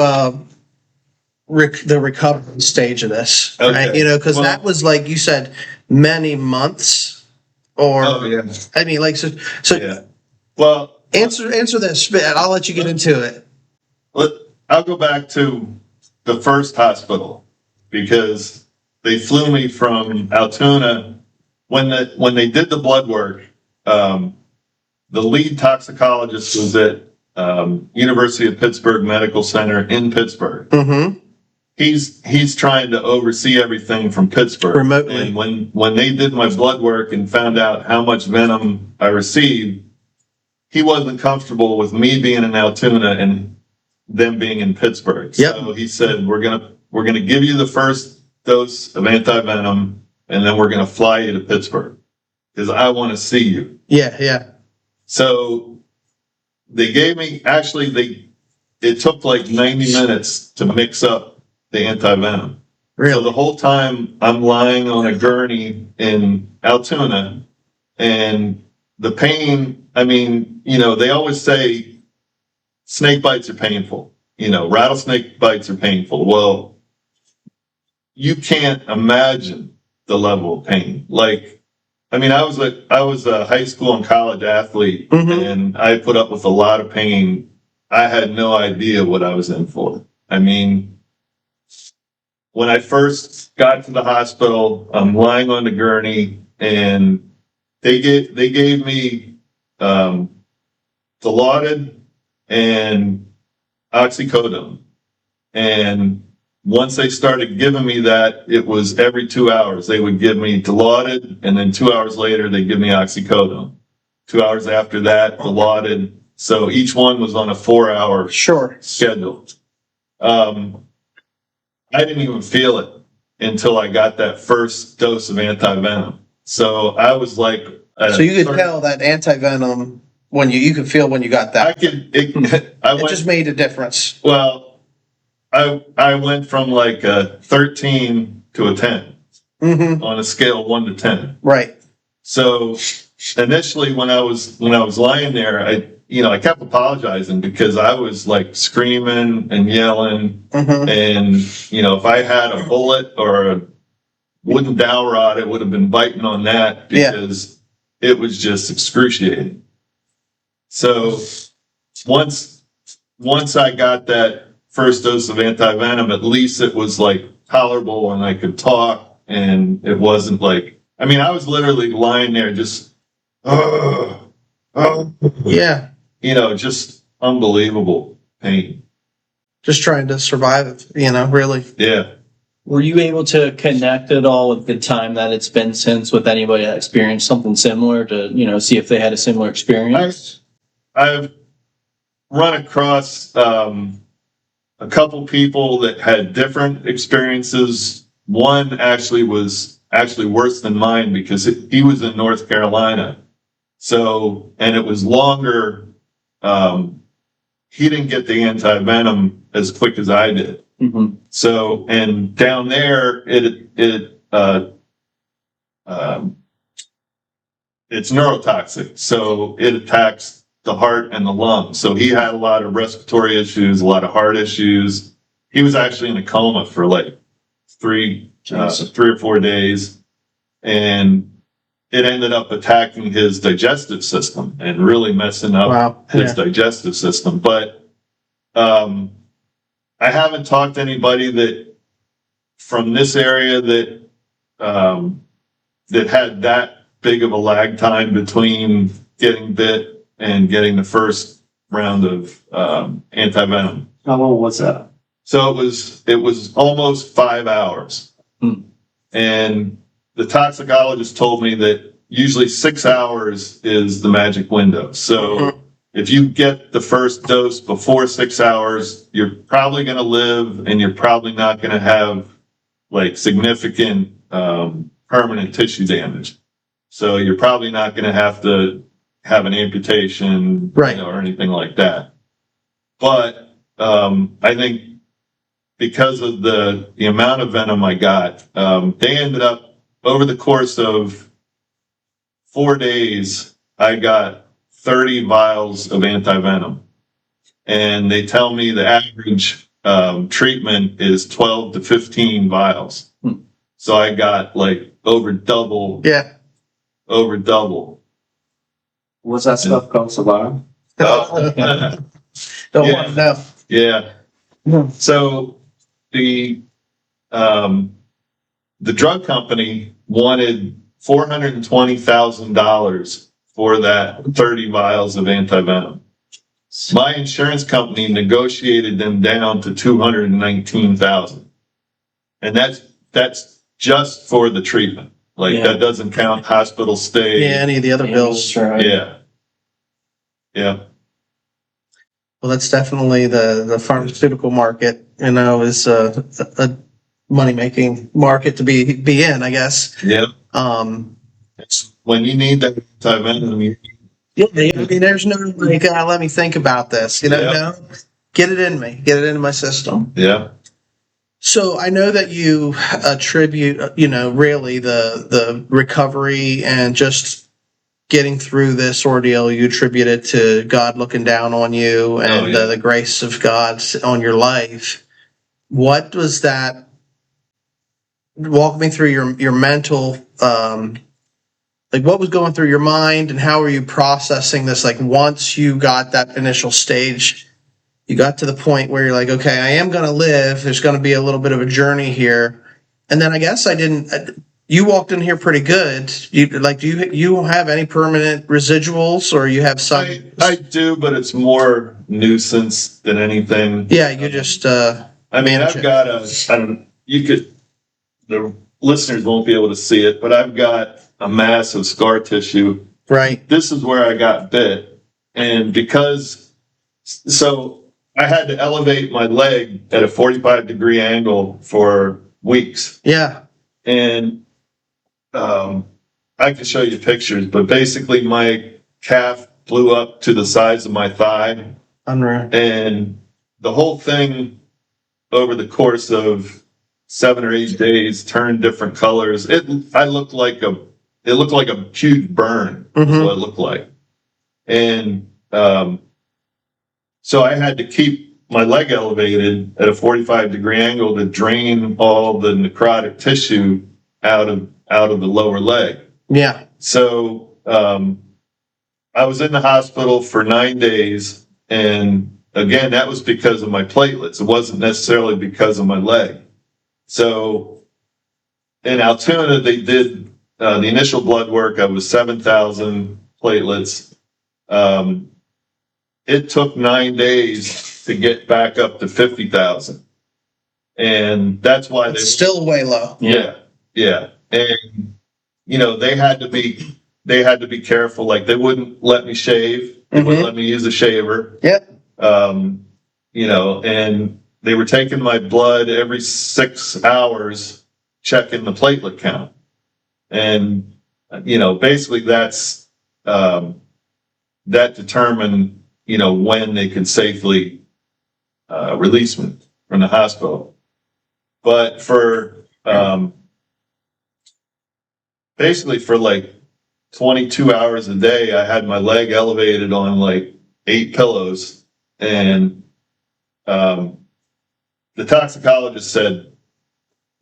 the recovery stage of this, right? Because that was, like you said, many months, or I mean, like so. Yeah. Well, answer this. I'll let you get into it. I'll go back to the first hospital, because they flew me from Altoona when they did the blood work. The lead toxicologist was at University of Pittsburgh Medical Center in Pittsburgh. Mm-hmm. He's trying to oversee everything from Pittsburgh remotely. And when they did my blood work and found out how much venom I received, he wasn't comfortable with me being in Altoona and them being in Pittsburgh. Yep. So he said, we're gonna give you the first dose of antivenom, and then we're gonna fly you to Pittsburgh because I want to see you. Yeah. So they gave me, it took like 90 minutes to mix up the antivenom. Really? So the whole time I'm lying on a gurney in Altoona, and the pain, I mean, they always say snake bites are painful. Rattlesnake bites are painful. Well, you can't imagine the level of pain. Like, I mean, I was a high school and college athlete, and I put up with a lot of pain. I had no idea what I was in for. I mean, when I first got to the hospital, I'm lying on the gurney, and they gave me Dilaudid and oxycodone. And once they started giving me that, it was every 2 hours. They would give me Dilaudid, and then 2 hours later, they'd give me oxycodone. 2 hours after that, Dilaudid. So each one was on a 4-hour schedule. I didn't even feel it until I got that first dose of antivenom. So I was like... so you could tell that antivenom, when you could feel when you got that. It just made a difference. Well, I went from like a 13 to a 10 on a scale of 1 to 10. Right. So initially, when I was lying there, I kept apologizing because I was like screaming and yelling, and if I had a bullet or a wooden dowel rod, it would have been biting on that because it was just excruciating. So once I got that first dose of antivenom, at least it was like tolerable and I could talk, and it wasn't like, I mean, I was literally lying there just, Yeah. Just unbelievable pain. Just trying to survive, really. Yeah. Were you able to connect at all with the time that it's been since with anybody that experienced something similar to, see if they had a similar experience? I've run across a couple people that had different experiences. One actually was worse than mine because he was in North Carolina. So, and it was longer. He didn't get the antivenom as quick as I did. Mm-hmm. So, and down there, it's neurotoxic. So it attacks the heart and the lungs. So he had a lot of respiratory issues, a lot of heart issues. He was actually in a coma for like 3 or 4 days. And it ended up attacking his digestive system and really messing up his digestive system. But I haven't talked to anybody that from this area that had that big of a lag time between getting bit and getting the first round of antivenom. How long was that? So it was almost 5 hours. And the toxicologist told me that usually 6 hours is the magic window. So if you get the first dose before 6 hours, you're probably going to live, and you're probably not going to have like significant permanent tissue damage. So you're probably not going to have an amputation, right, or anything like that. But I think because of the amount of venom I got, they ended up, over the course of 4 days, I got 30 vials of antivenom. And they tell me the average treatment is 12 to 15 vials. So I got like over double. Yeah. Over double. What's that stuff called, Savannah? Don't want to know. Yeah. So the drug company wanted $420,000 for that 30 vials of antivenom. My insurance company negotiated them down to $219,000, and that's just for the treatment. That doesn't count hospital stay. Yeah, any of the other bills. Right. Yeah. Well, that's definitely the pharmaceutical market, is a money-making market to be in, I guess. Yeah. It's when you need that antivenom. There's no let me think about this. No, get it in me, get it into my system. Yeah. So I know that you attribute, really the recovery and just getting through this ordeal, you attribute it to God looking down on you and the grace of God on your life. What was that? Walk me through your mental, what was going through your mind, and how were you processing this? Once you got that initial stage, you got to the point where you're like, okay, I am going to live. There's going to be a little bit of a journey here. And then I guess you walked in here pretty good. Do you have any permanent residuals, or you have some? I do, but it's more nuisance than anything. Yeah, you just, I've got the listeners won't be able to see it, but I've got a mass of scar tissue. Right. This is where I got bit. And so I had to elevate my leg at a 45-degree angle for weeks. Yeah. And I can show you pictures, but basically my calf blew up to the size of my thigh. Unreal. And the whole thing over the course of 7 or 8 days turned different colors. It looked like a huge burn. Is what it looked like. And so I had to keep my leg elevated at a 45-degree angle to drain all the necrotic tissue out of the lower leg. Yeah. So I was in the hospital for 9 days, And again, that was because of my platelets. It wasn't necessarily because of my leg. So in Altoona, they did the initial blood work. I was 7,000 platelets. It took 9 days to get back up to 50,000. And that's why It's still way low. Yeah. And, they had to be careful. Like, they wouldn't let me shave. They wouldn't let me use a shaver. Yep. And they were taking my blood every 6 hours, checking the platelet count. And, basically that's, that determined, when they could safely, release me from the hospital. But for, basically for like 22 hours a day, I had my leg elevated on like 8 pillows. And, the toxicologist said,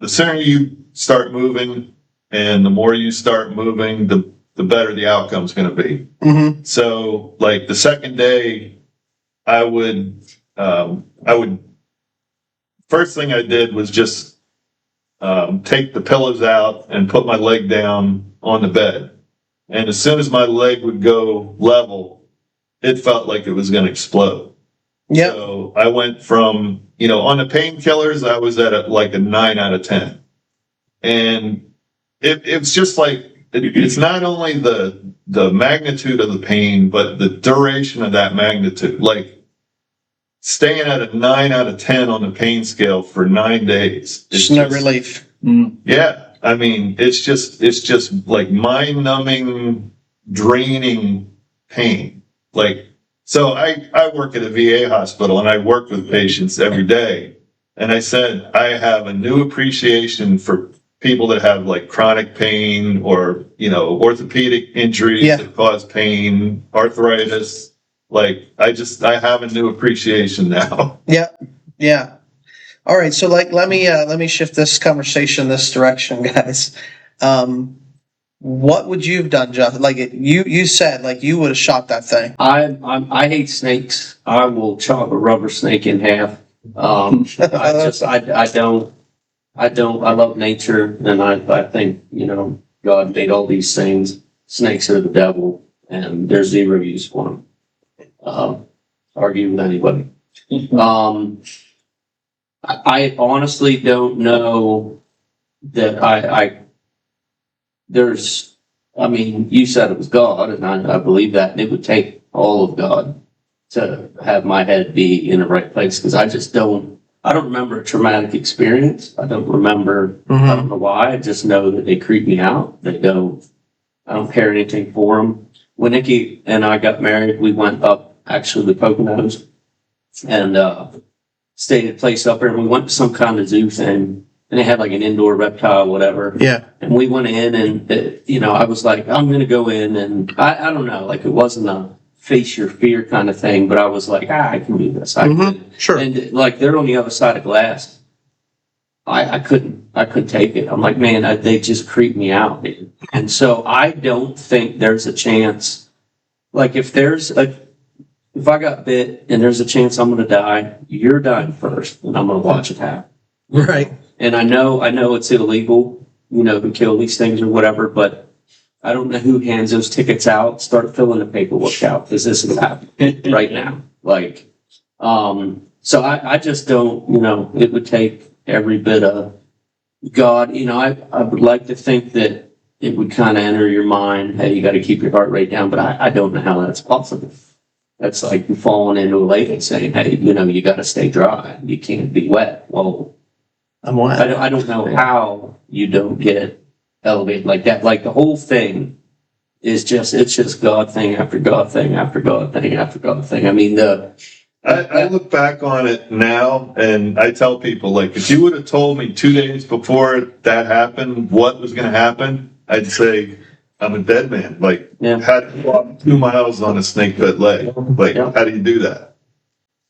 the sooner you start moving and the more you start moving, the better the outcome's going to be. Mm-hmm. So like the second day, I would, first thing I did was just, take the pillows out and put my leg down on the bed. And as soon as my leg would go level, it felt like it was going to explode. Yep. So I went from, on the painkillers, I was at like a 9 out of 10. And it's just like, it's not only the magnitude of the pain, but the duration of that magnitude. Like staying at a 9 out of 10 on the pain scale for 9 days. There's no relief. Yeah. I mean, it's just like mind numbing, draining pain. Like, so I work at a VA hospital and I work with patients every day. And I said, I have a new appreciation for people that have like chronic pain or, orthopedic injuries that cause pain, arthritis. Like, I have a new appreciation now. Yeah. Yeah. All right. So like, let me shift this conversation this direction, guys. What would you have done, Jeff? Like you said, like you would have shot that thing. I hate snakes. I will chop a rubber snake in half. I love nature, and I think, God made all these things. Snakes are the devil, and there's zero use for them. Argue with anybody. I honestly don't know that you said it was God, and I believe that, and it would take all of God to have my head be in the right place, because I don't remember a traumatic experience. I don't remember, I don't know why. I just know that they creep me out. I don't care anything for them. When Nikki and I got married, we went up actually the Poconos and stayed at a place up there, and we went to some kind of zoo thing, and they had like an indoor reptile, whatever. Yeah. And we went in, and I was like, I'm going to go in, and I don't know, like it wasn't a face your fear kind of thing, but I was like, I can do this. I can. Sure. And like they're on the other side of glass. I couldn't take it. I'm like, man, they just creep me out. And so I don't think there's a chance. Like if I got bit and there's a chance I'm going to die, you're dying first, and I'm going to watch it happen. Right. And I know it's illegal, to kill these things or whatever, but I don't know who hands those tickets out. Start filling the paperwork out, because this is happening right now. Like, so I just don't, it would take every bit of God. I would like to think that it would kind of enter your mind, hey, you got to keep your heart rate down, but I don't know how that's possible. That's like you falling into a lake and saying, hey, you got to stay dry. You can't be wet. Well, I'm wet. I don't know how you don't get elevated like that. Like the whole thing is it's just God thing after God thing after God thing after God thing. I mean, I look back on it now and I tell people, like, if you would have told me 2 days before that happened, what was going to happen, I'd say I'm a dead man. Like, how do you walk 2 miles on a snake-bit leg? Like, how do you do that?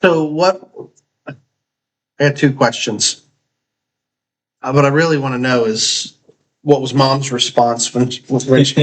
So I had 2 questions. What I really want to know is, what was mom's response when she,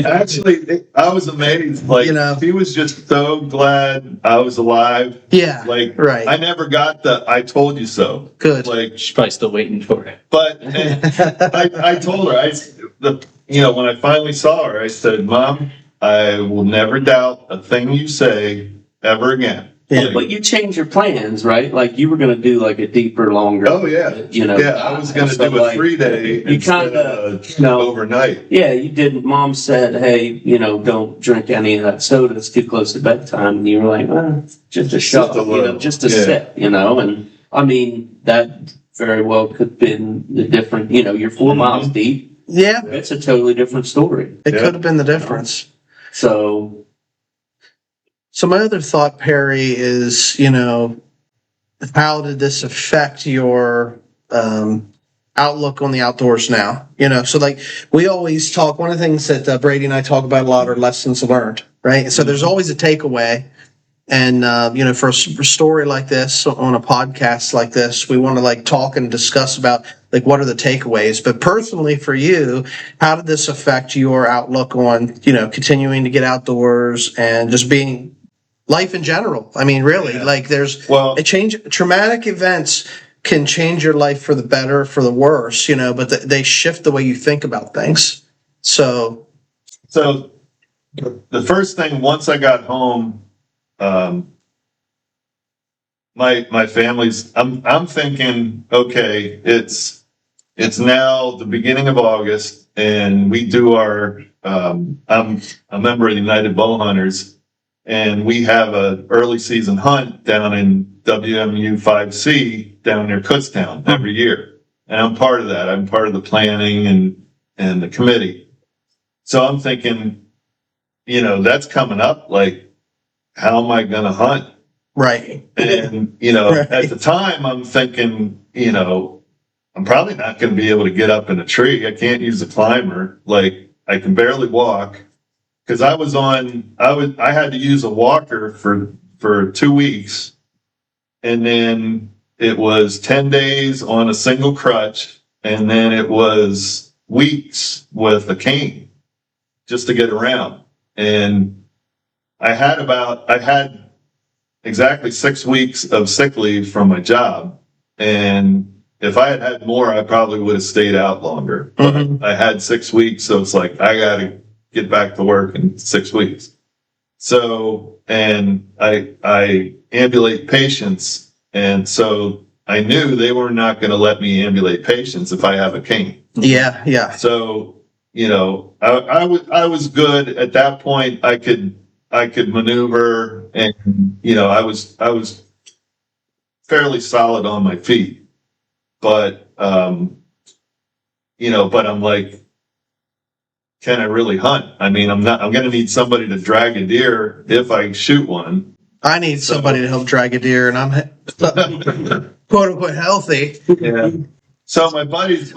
Actually, I was amazed. Like, You know. she was just so glad I was alive. yeah, Like, right. I never got the "I told you so." Good. Like, She's probably still waiting for it. but and I told her, when I finally saw her, I said, "Mom, I will never doubt a thing you say ever again." Yeah. But you change your plans, right? Like you were going to do like a deeper, longer. Oh yeah, I was going to do a 3-day instead of overnight. Yeah, you didn't. Mom said, "Hey, don't drink any of that soda. It's too close to bedtime." And you were like, "Well, just a shot, just a sip, And I mean, that very well could have been the different. You're 4 miles deep. Yeah, It's a totally different story. it could have been the difference. So So my other thought, Perry, is, how did this affect your outlook on the outdoors now? So like we always talk, one of the things that Brady and I talk about a lot are lessons learned, right? So there's always a takeaway. And, for a story like this, on a podcast like this, we want to like talk and discuss about like what are the takeaways. But personally for you, how did this affect your outlook on, continuing to get outdoors and just being life in general? I mean, really, like there's traumatic events can change your life for the better, for the worse, but they shift the way you think about things. So the first thing, once I got home, my family's, I'm thinking, okay, it's now the beginning of August and we do our, I'm a member of the United Bow Hunters, and we have a early season hunt down in WMU 5C down near Kutztown every year. And I'm part of that. I'm part of the planning and the committee. So I'm thinking, that's coming up. Like, how am I going to hunt? Right. And, Right. At the time I'm thinking, I'm probably not going to be able to get up in a tree. I can't use a climber. Like, I can barely walk. Because I had to use a walker for 2 weeks, and then it was 10 days on a single crutch, and then it was weeks with a cane just to get around. And I had exactly 6 weeks of sick leave from my job, and if I had had more, I probably would have stayed out longer. But I had 6 weeks, so it's like I got to get back to work in 6 weeks. So, and I ambulate patients. And so I knew they were not going to let me ambulate patients if I have a cane. Yeah. Yeah. So, I was good at that point. I could maneuver, and, I was fairly solid on my feet, but, but I'm like, can I really hunt? I mean, I'm going to need somebody to drag a deer if I shoot one. I need somebody to help drag a deer, and I'm quote unquote healthy. Yeah. So my buddies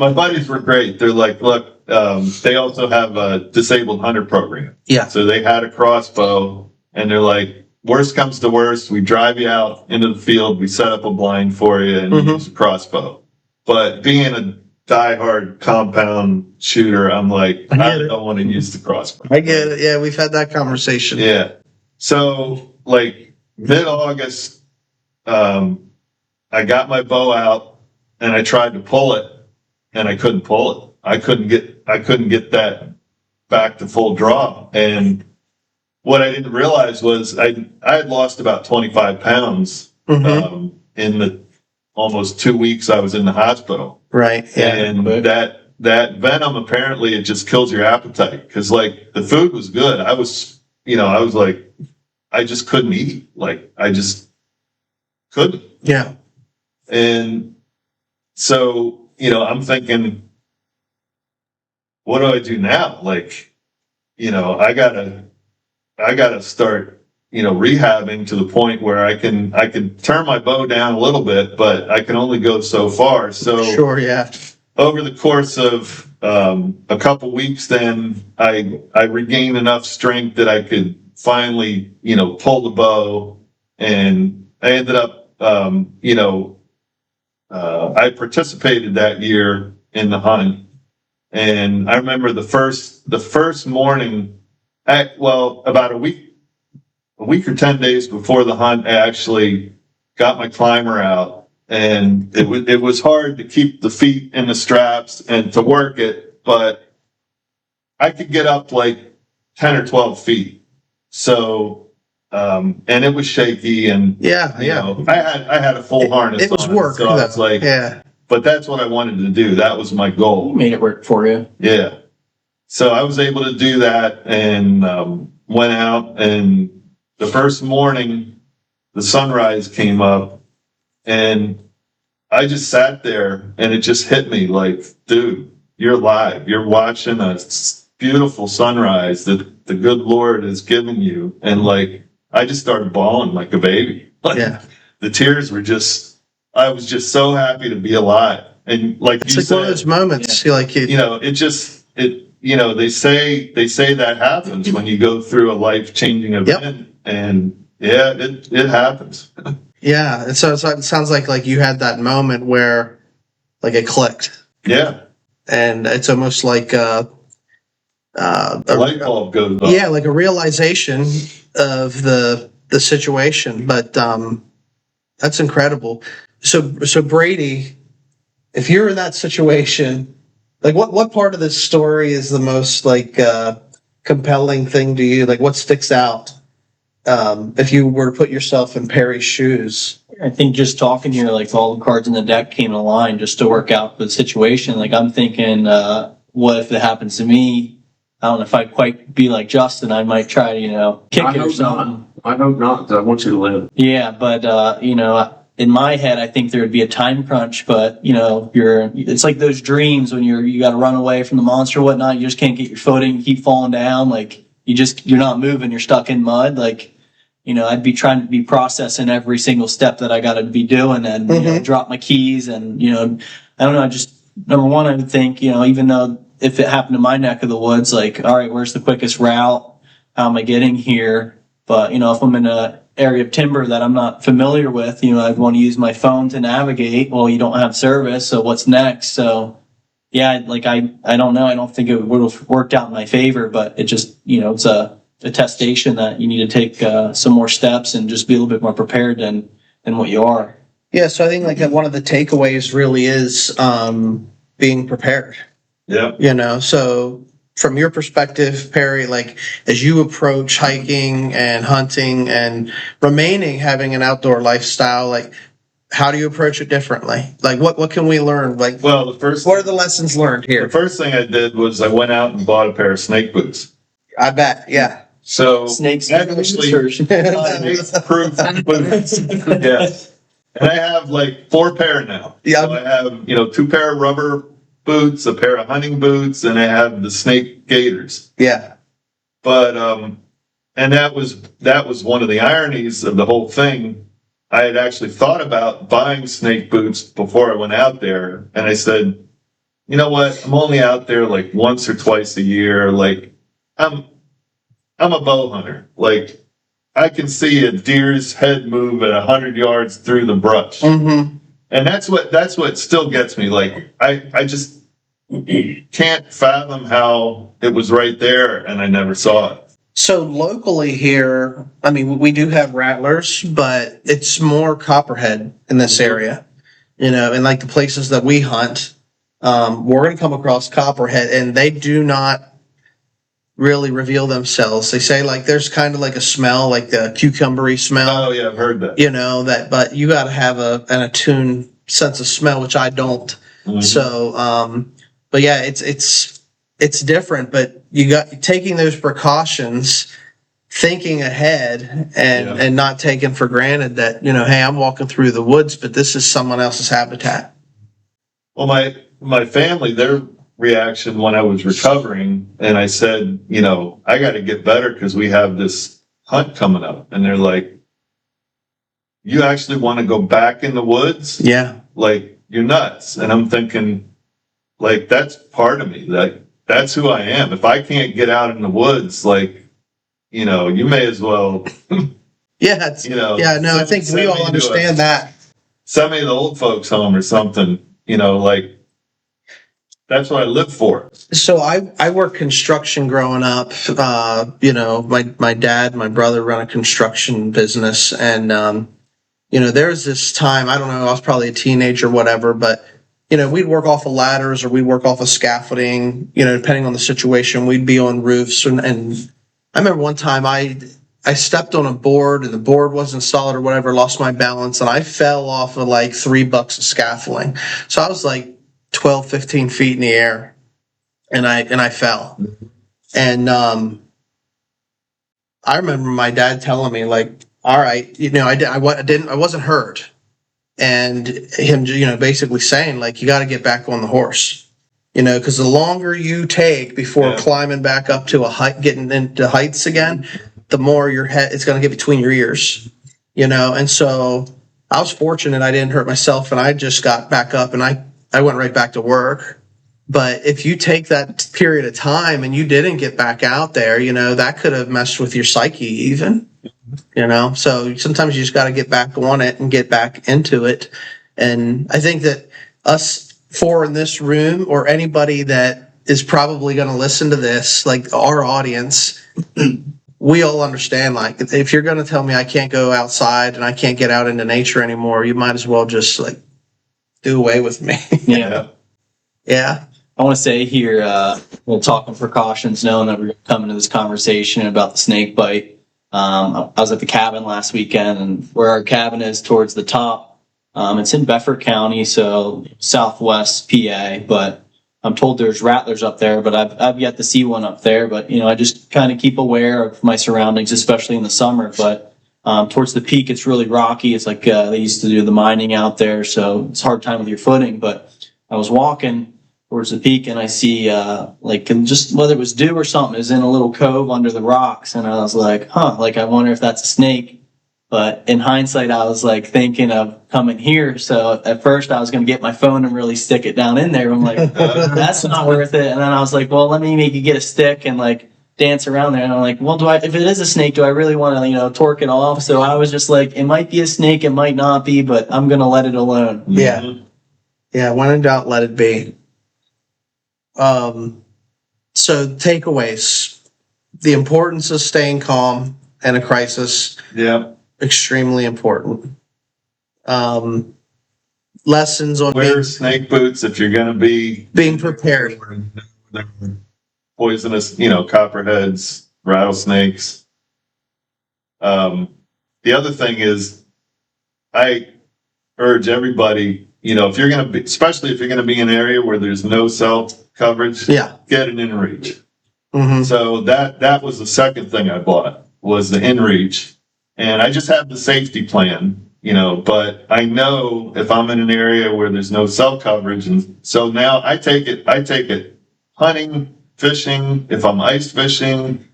were great. They're like, look, they also have a disabled hunter program. Yeah. So they had a crossbow, and they're like, worst comes to worst, we drive you out into the field, we set up a blind for you, and use a crossbow. But being a diehard compound shooter, I'm like, I don't want to use the crossbow. I get it. Yeah, we've had that conversation. Yeah. So like mid-August, I got my bow out and I tried to pull it, and I couldn't pull it. I couldn't get that back to full draw. And what I didn't realize was I had lost about 25 pounds in the almost 2 weeks I was in the hospital. Right. Yeah. And that venom, apparently it just kills your appetite. Cause like the food was good. I was like, I just couldn't eat. Like I just couldn't. Yeah. And so, I'm thinking, what do I do now? Like, I gotta start, rehabbing to the point where I can turn my bow down a little bit, but I can only go so far. So Sure. Yeah. over the course of a couple weeks, then I regained enough strength that I could finally, pull the bow, and I ended up, I participated that year in the hunt, And I remember the first morning, about a week or 10 days before the hunt, I actually got my climber out, and it was hard to keep the feet in the straps and to work it, but I could get up like 10 or 12 feet. So, and it was shaky, and you know, I had a full harness. It was on work. So I was like, but that's what I wanted to do. That was my goal. Made it work for you. Yeah. So I was able to do that, and went out, and the first morning the sunrise came up, and I just sat there, and it just hit me like, dude, you're live. You're watching a beautiful sunrise that the good Lord has given you. And like, I just started bawling like a baby. Like, the tears were I was just so happy to be alive. And like it's you like said, one of those moments, you know, they say that happens when you go through a life-changing event, and it happens. Yeah, and so it sounds like you had that moment where, like, it clicked. Yeah, and it's almost like a light bulb goes off. Yeah, like a realization of the situation. But that's incredible. So Brady, if you're in that situation, like what part of this story is the most like compelling thing to you? Like what sticks out? If you were to put yourself in Perry's shoes. I think just talking here, like all the cards in the deck came to line just to work out the situation. Like I'm thinking, what if it happens to me? I don't know if I'd quite be like Justin. I might try to, kick it or something. I hope not, because I want you to live. Yeah, but in my head, I think there would be a time crunch. But it's like those dreams when you got to run away from the monster or whatnot. You just can't get your footing. You keep falling down. Like you're not moving. You're stuck in mud. Like. I'd be trying to be processing every single step that I got to be doing, and drop my keys, and I don't know. Just number one, I would think even though if it happened to my neck of the woods, like all right, where's the quickest route? How am I getting here? But if I'm in an area of timber that I'm not familiar with, I'd want to use my phone to navigate. Well, you don't have service, so what's next? So yeah, like I don't know. I don't think it would have worked out in my favor, but it just it's a attestation that you need to take some more steps and just be a little bit more prepared than what you are. Yeah, so I think like one of the takeaways really is being prepared. Yeah. So from your perspective, Perry, like as you approach hiking and hunting and having an outdoor lifestyle, like how do you approach it differently? Like what can we learn? Like what are the lessons learned here? The first thing I did was I went out and bought a pair of snake boots. I bet, yeah. So snakes actually snake-proof boots. Yes. And I have like 4 pair now. Yeah. So I have, 2 pair of rubber boots, a pair of hunting boots, and I have the snake gaiters. Yeah. But and that was one of the ironies of the whole thing. I had actually thought about buying snake boots before I went out there, and I said, you know what, I'm only out there like once or twice a year. Like I'm a bow hunter. Like I can see a deer's head move at 100 yards through the brush. Mm-hmm. And that's what still gets me. Like I just can't fathom how it was right there and I never saw it. So locally here, I mean, we do have rattlers, but it's more copperhead in this area, and like the places that we hunt, we're going to come across copperhead, and they do not really reveal themselves. They say like there's kind of like a smell, like the cucumbery smell. Oh yeah, I've heard that. But you got to have an attuned sense of smell, which I don't. Mm-hmm. So, but yeah, it's different. But you got taking those precautions, thinking ahead, and not taking for granted that hey, I'm walking through the woods, but this is someone else's habitat. Well, my family, their reaction when I was recovering, and I said, I got to get better because we have this hunt coming up, and they're like, you actually want to go back in the woods? Yeah. Like you're nuts. And I'm thinking, like that's part of me. Like that's who I am. If I can't get out in the woods, like you may as well. Yeah. I think we all understand that. Send me to the old folks home or something. Like that's what I live for. So I worked construction growing up. My dad, my brother run a construction business, and there was this time, I don't know, I was probably a teenager or whatever, but we'd work off of ladders or we'd work off of scaffolding, depending on the situation. We'd be on roofs, and I remember one time I stepped on a board and the board wasn't solid or whatever, lost my balance, and I fell off of like 3 bucks of scaffolding. So I was like 12, 15 feet in the air, and I fell. And I remember my dad telling me, like, all right, I wasn't hurt. And him, basically saying, like, you got to get back on the horse, because the longer you take before climbing back up to a height, getting into heights again, the more your head, it's going to get between your ears, And so I was fortunate I didn't hurt myself, and I just got back up and I went right back to work. But if you take that period of time and you didn't get back out there, that could have messed with your psyche even. So sometimes you just got to get back on it and get back into it. And I think that us four in this room, or anybody that is probably going to listen to this, like our audience, we all understand, like, if you're going to tell me I can't go outside and I can't get out into nature anymore, you might as well just like do away with me. Yeah. Yeah. I want to say here, we're talking precautions, knowing that we're going to come into this conversation about the snake bite. I was at the cabin last weekend, and where our cabin is towards the top, it's in Bedford County, so southwest PA, but I'm told there's rattlers up there, but I've yet to see one up there. But, I just kind of keep aware of my surroundings, especially in the summer. But towards the peak, it's really rocky. It's like they used to do the mining out there, so it's a hard time with your footing. But I was walking towards the peak, and I see, just whether it was dew or something, is in a little cove under the rocks. And I was like, I wonder if that's a snake. But in hindsight, I was like thinking of coming here. So at first I was going to get my phone and really stick it down in there. I'm like, that's not worth it. And then I was like, well, let me maybe get a stick and like dance around there. And I'm like, well, if it is a snake, do I really want to, torque it off? So I was just like, it might be a snake, it might not be, but I'm going to let it alone. Yeah. Yeah. When in doubt, let it be. So takeaways: the importance of staying calm in a crisis. Yeah. Extremely important. Lessons on Wear snake boots if you're going to be being prepared. Poisonous, copperheads, rattlesnakes. The other thing is, I urge everybody, if you're going to be, especially if you're going to be in an area where there's no cell coverage, get an inReach. Mm-hmm. So that was the second thing I bought, was the inReach. And I just have the safety plan, but I know if I'm in an area where there's no cell coverage, and so now I take it hunting, fishing, if I'm ice fishing,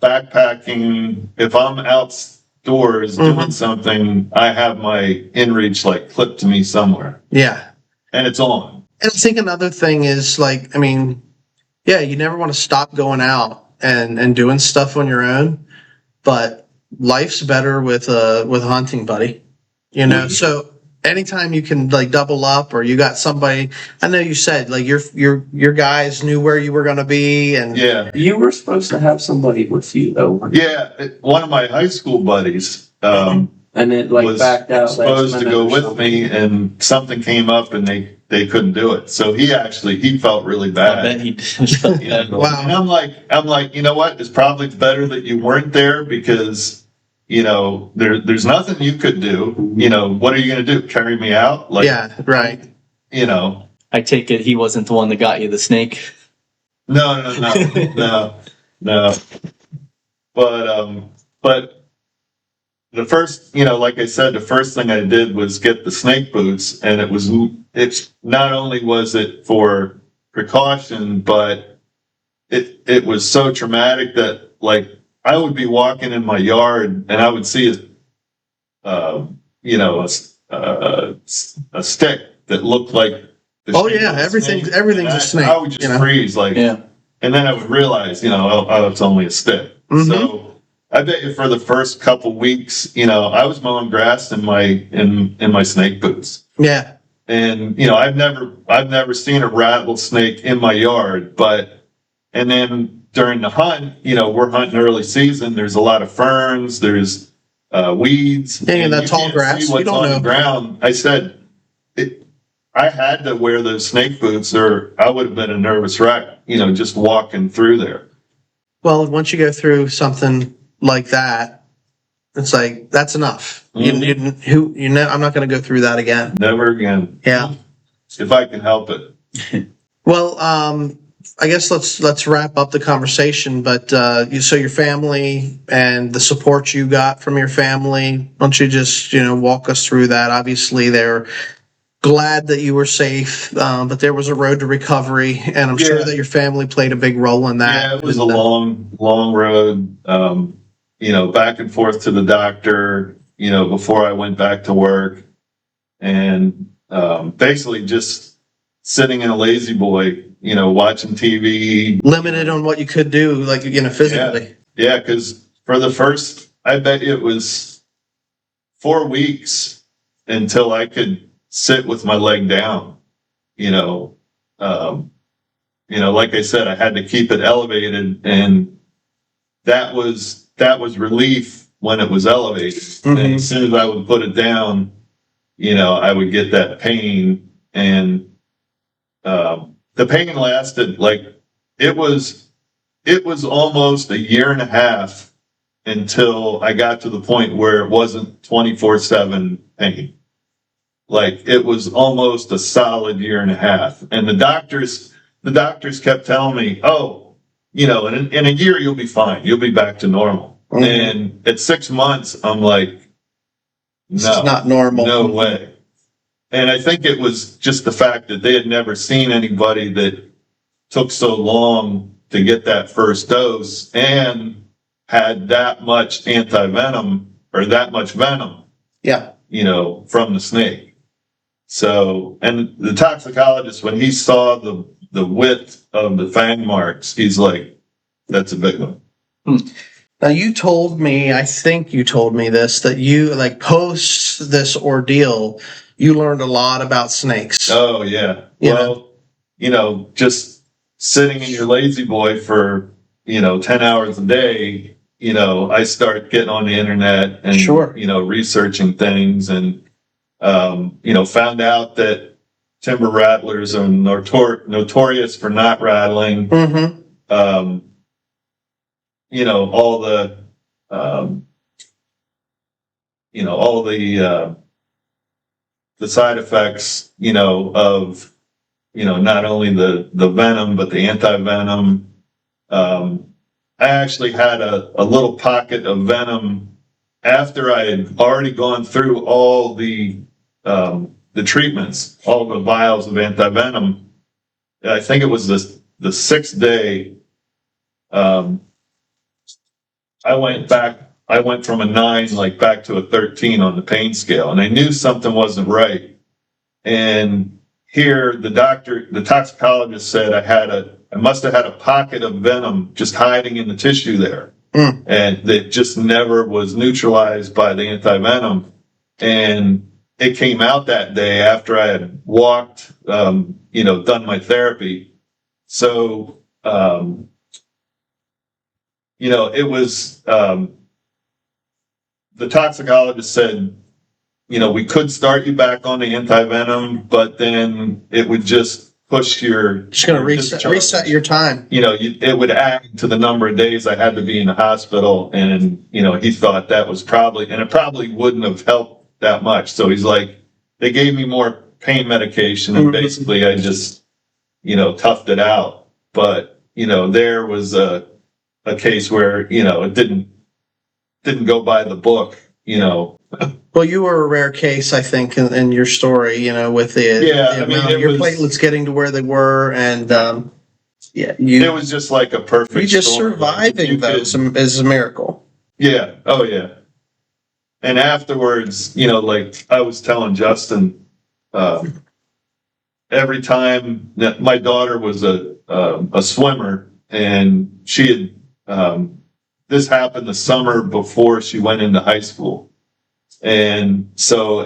backpacking, if I'm outdoors doing something, I have my inReach like clipped to me somewhere. Yeah. And it's on. And I think another thing is you never want to stop going out and doing stuff on your own, but life's better with a hunting buddy, So anytime you can like double up, or you got somebody. I know you said like your guys knew where you were going to be, and You were supposed to have somebody with you though. Yeah, one of my high school buddies and it was backed out supposed to go with me, and something came up, and they couldn't do it. So he felt really bad. I bet he did. Wow. And I'm like, you know what? It's probably better that you weren't there, because there's nothing you could do. What are you going to do? Carry me out? Like, yeah, right. I take it he wasn't the one that got you the snake. No. But the first, like I said, the first thing I did was get the snake boots, and it's not only was it for precaution, but it was so traumatic that like I would be walking in my yard and I would see a stick that looked like. Everything's a snake. I would just freeze and then I would realize, it's only a stick. Mm-hmm. So I bet you for the first couple weeks, I was mowing grass in my snake boots. Yeah. And, I've never seen a rattlesnake in my yard, and then during the hunt, we're hunting early season. There's a lot of ferns, there's weeds. And that you tall can't grass, see what's you don't on know. the ground. I said, I had to wear those snake boots or I would have been a nervous wreck, just walking through there. Well, once you go through something like that, it's like, that's enough. I'm not going to go through that again. Never again. Yeah. If I can help it. Well, I guess let's wrap up the conversation. But so your family and the support you got from your family, why don't you just walk us through that? Obviously, they're glad that you were safe, but there was a road to recovery, and I'm sure that your family played a big role in that. Yeah, it was a long road. Back and forth to the doctor. Before I went back to work, and basically just sitting in a lazy boy, watching TV. Limited on what you could do, like physically. Yeah, because for the first, I bet it was 4 weeks until I could sit with my leg down. Like I said, I had to keep it elevated, and that was relief when it was elevated. And as soon as I would put it down, I would get that pain, and the pain lasted it was almost a year and a half until I got to the point where it wasn't 24/7 pain. It was almost a solid year and a half. And the doctors kept telling me, oh, in a year, you'll be fine. You'll be back to normal. And at 6 months, I'm like, no, It's not normal. No way. And I think it was just the fact that they had never seen anybody that took so long to get that first dose and had that much anti-venom or that much venom, Yeah. from the snake. So, and the toxicologist, when he saw the width of the fang marks, he's like, that's a big one. Now you told me, I think you told me this, that you post this ordeal, you learned a lot about snakes. Oh yeah. Well, just sitting in your lazy boy for, 10 hours a day, I start getting on the internet and, researching things and, found out that timber rattlers are notorious for not rattling. All the side effects, of, not only the venom, but the anti-venom. I actually had a little pocket of venom after I had already gone through all the treatments, all the vials of anti-venom. I think it was the 6th day. I went from a 9, back to a 13 on the pain scale, and I knew something wasn't right. And here, the toxicologist said I must have had a pocket of venom just hiding in the tissue there. And that just never was neutralized by the anti-venom. And it came out that day after I had walked, done my therapy. So, it was, the toxicologist said, we could start you back on the anti-venom, but then it would just push Just going to reset your time. It would add to the number of days I had to be in the hospital. And, he thought that was and it probably wouldn't have helped that much. So he's like, they gave me more pain medication and basically I just, toughed it out. But, there was a case where, it didn't go by the book, Well, you were a rare case, I think, in your story, with your platelets getting to where they were, and it was just like a perfect. You just story. surviving is a miracle. Yeah. Oh yeah. And afterwards, I was telling Justin, every time that my daughter was a swimmer, and she had this happened the summer before she went into high school. And so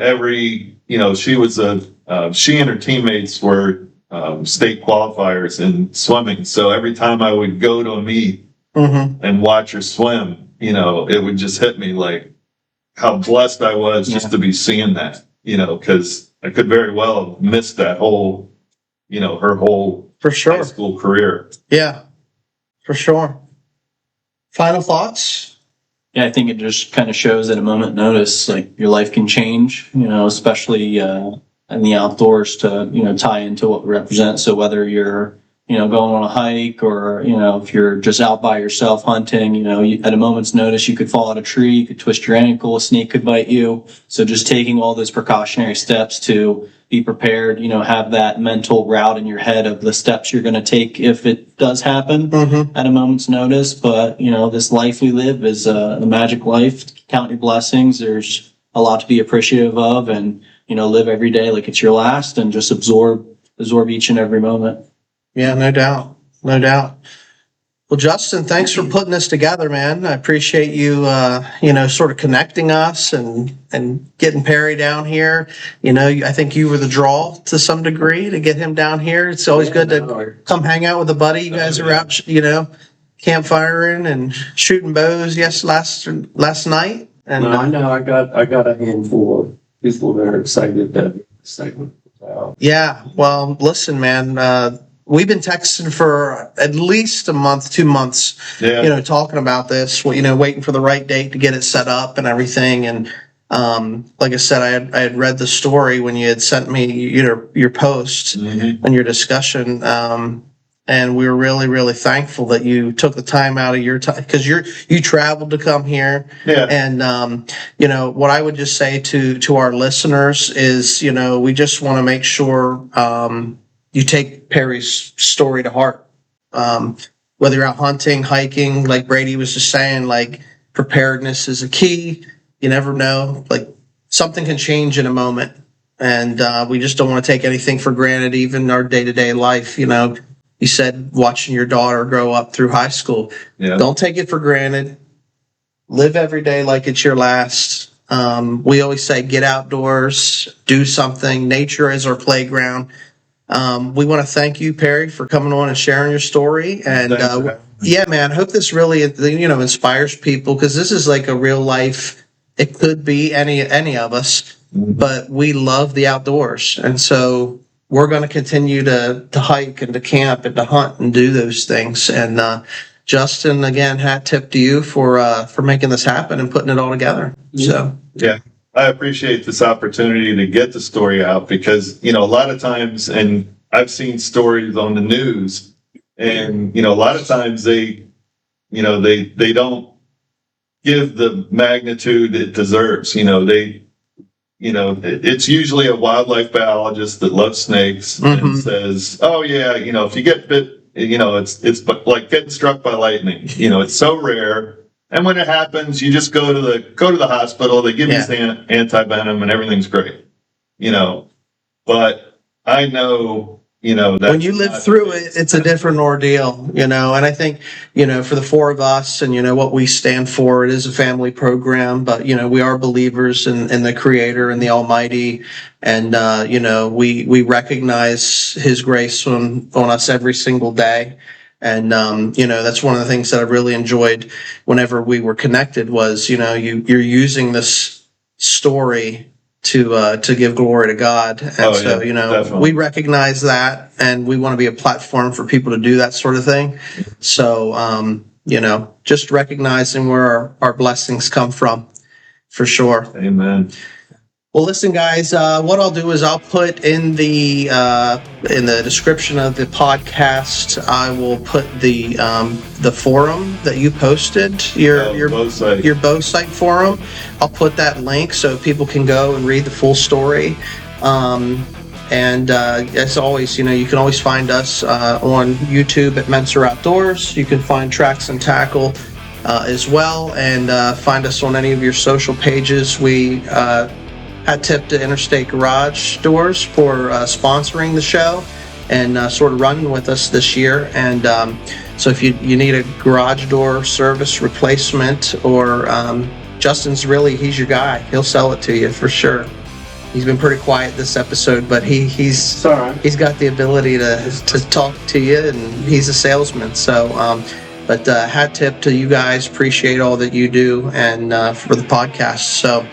she and her teammates were state qualifiers in swimming. So every time I would go to a meet and watch her swim, it would just hit me like how blessed I was just to be seeing that, because I could very well have missed that whole, her whole For sure. high school career. Yeah, for sure. Final thoughts? Yeah, I think it just kind of shows at a moment notice, like your life can change, especially in the outdoors to, tie into what we represent. So whether you're, going on a hike or, if you're just out by yourself hunting, at a moment's notice, you could fall out a tree, you could twist your ankle, a snake could bite you. So just taking all those precautionary steps to be prepared, have that mental route in your head of the steps you're going to take if it does happen at a moment's notice. But, this life we live is a magic life. Count your blessings. There's a lot to be appreciative of, and, live every day like it's your last, and just absorb each and every moment. Yeah, no doubt. No doubt. Well, Justin, thanks for putting this together, man. I appreciate you, sort of connecting us and getting Perry down here. I think you were the draw to some degree to get him down here. It's always good to come hang out with a buddy. You guys are out, campfiring and shooting bows. Yes, last night. And I know I got a handful of people that are excited that segment. Yeah. Well, listen, man. We've been texting for at least a month, 2 months, talking about this, waiting for the right date to get it set up and everything. And like I said, I had read the story when you had sent me your post and your discussion. And we were really, really thankful that you took the time out of your time, because you traveled to come here. Yeah. And, what I would just say to our listeners is, we just want to make sure, you take Perry's story to heart. Whether you're out hunting, hiking, like Brady was just saying, like preparedness is a key. You never know, like something can change in a moment. And we just don't want to take anything for granted, even our day-to-day life. You said watching your daughter grow up through high school. Yeah. Don't take it for granted. Live every day like it's your last. We always say get outdoors, do something. Nature is our playground. We want to thank you, Perry, for coming on and sharing your story. And yeah, man, I hope this really, inspires people, because this is like a real life. It could be any of us, but we love the outdoors. And so we're going to continue to hike and to camp and to hunt and do those things. And Justin, again, hat tip to you for making this happen and putting it all together. So yeah. I appreciate this opportunity to get the story out, because, a lot of times, and I've seen stories on the news, and, a lot of times they don't give the magnitude it deserves. It's usually a wildlife biologist that loves snakes and says, oh yeah, if you get bit, it's like getting struck by lightning. It's so rare. And when it happens, you just go to the hospital. They give you some anti-venom, and everything's great. But I know, that when you live through it, it's a different ordeal. And I think, for the four of us and what we stand for, it is a family program. But we are believers in the Creator and the Almighty, and we recognize His grace on us every single day. And, that's one of the things that I really enjoyed whenever we were connected was, you're using this story to give glory to God. And definitely. We recognize that, and we want to be a platform for people to do that sort of thing. So, just recognizing where our blessings come from, for sure. Amen. Well, listen, guys, what I'll do is I'll put in the description of the podcast, I will put the forum that you posted, your bow site forum. I'll put that link so people can go and read the full story. And as always, you can always find us on YouTube at Menser Outdoors. You can find Tracks and Tackle as well, and find us on any of your social pages. We hat tip to Interstate Garage Doors for sponsoring the show and sort of running with us this year. And so if you need a garage door service replacement, or Justin's he's your guy. He'll sell it to you for sure. He's been pretty quiet this episode, but he's got the ability to talk to you, and he's a salesman. So, but hat tip to you guys. Appreciate all that you do and for the podcast. So,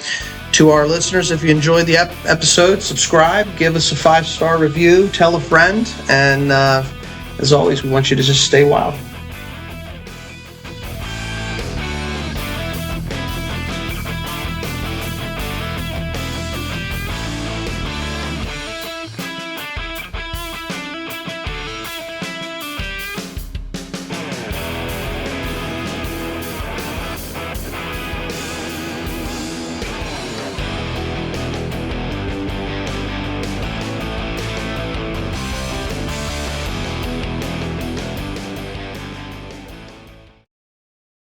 to our listeners, if you enjoyed the episode, subscribe, give us a 5-star review, tell a friend, and as always, we want you to just stay wild.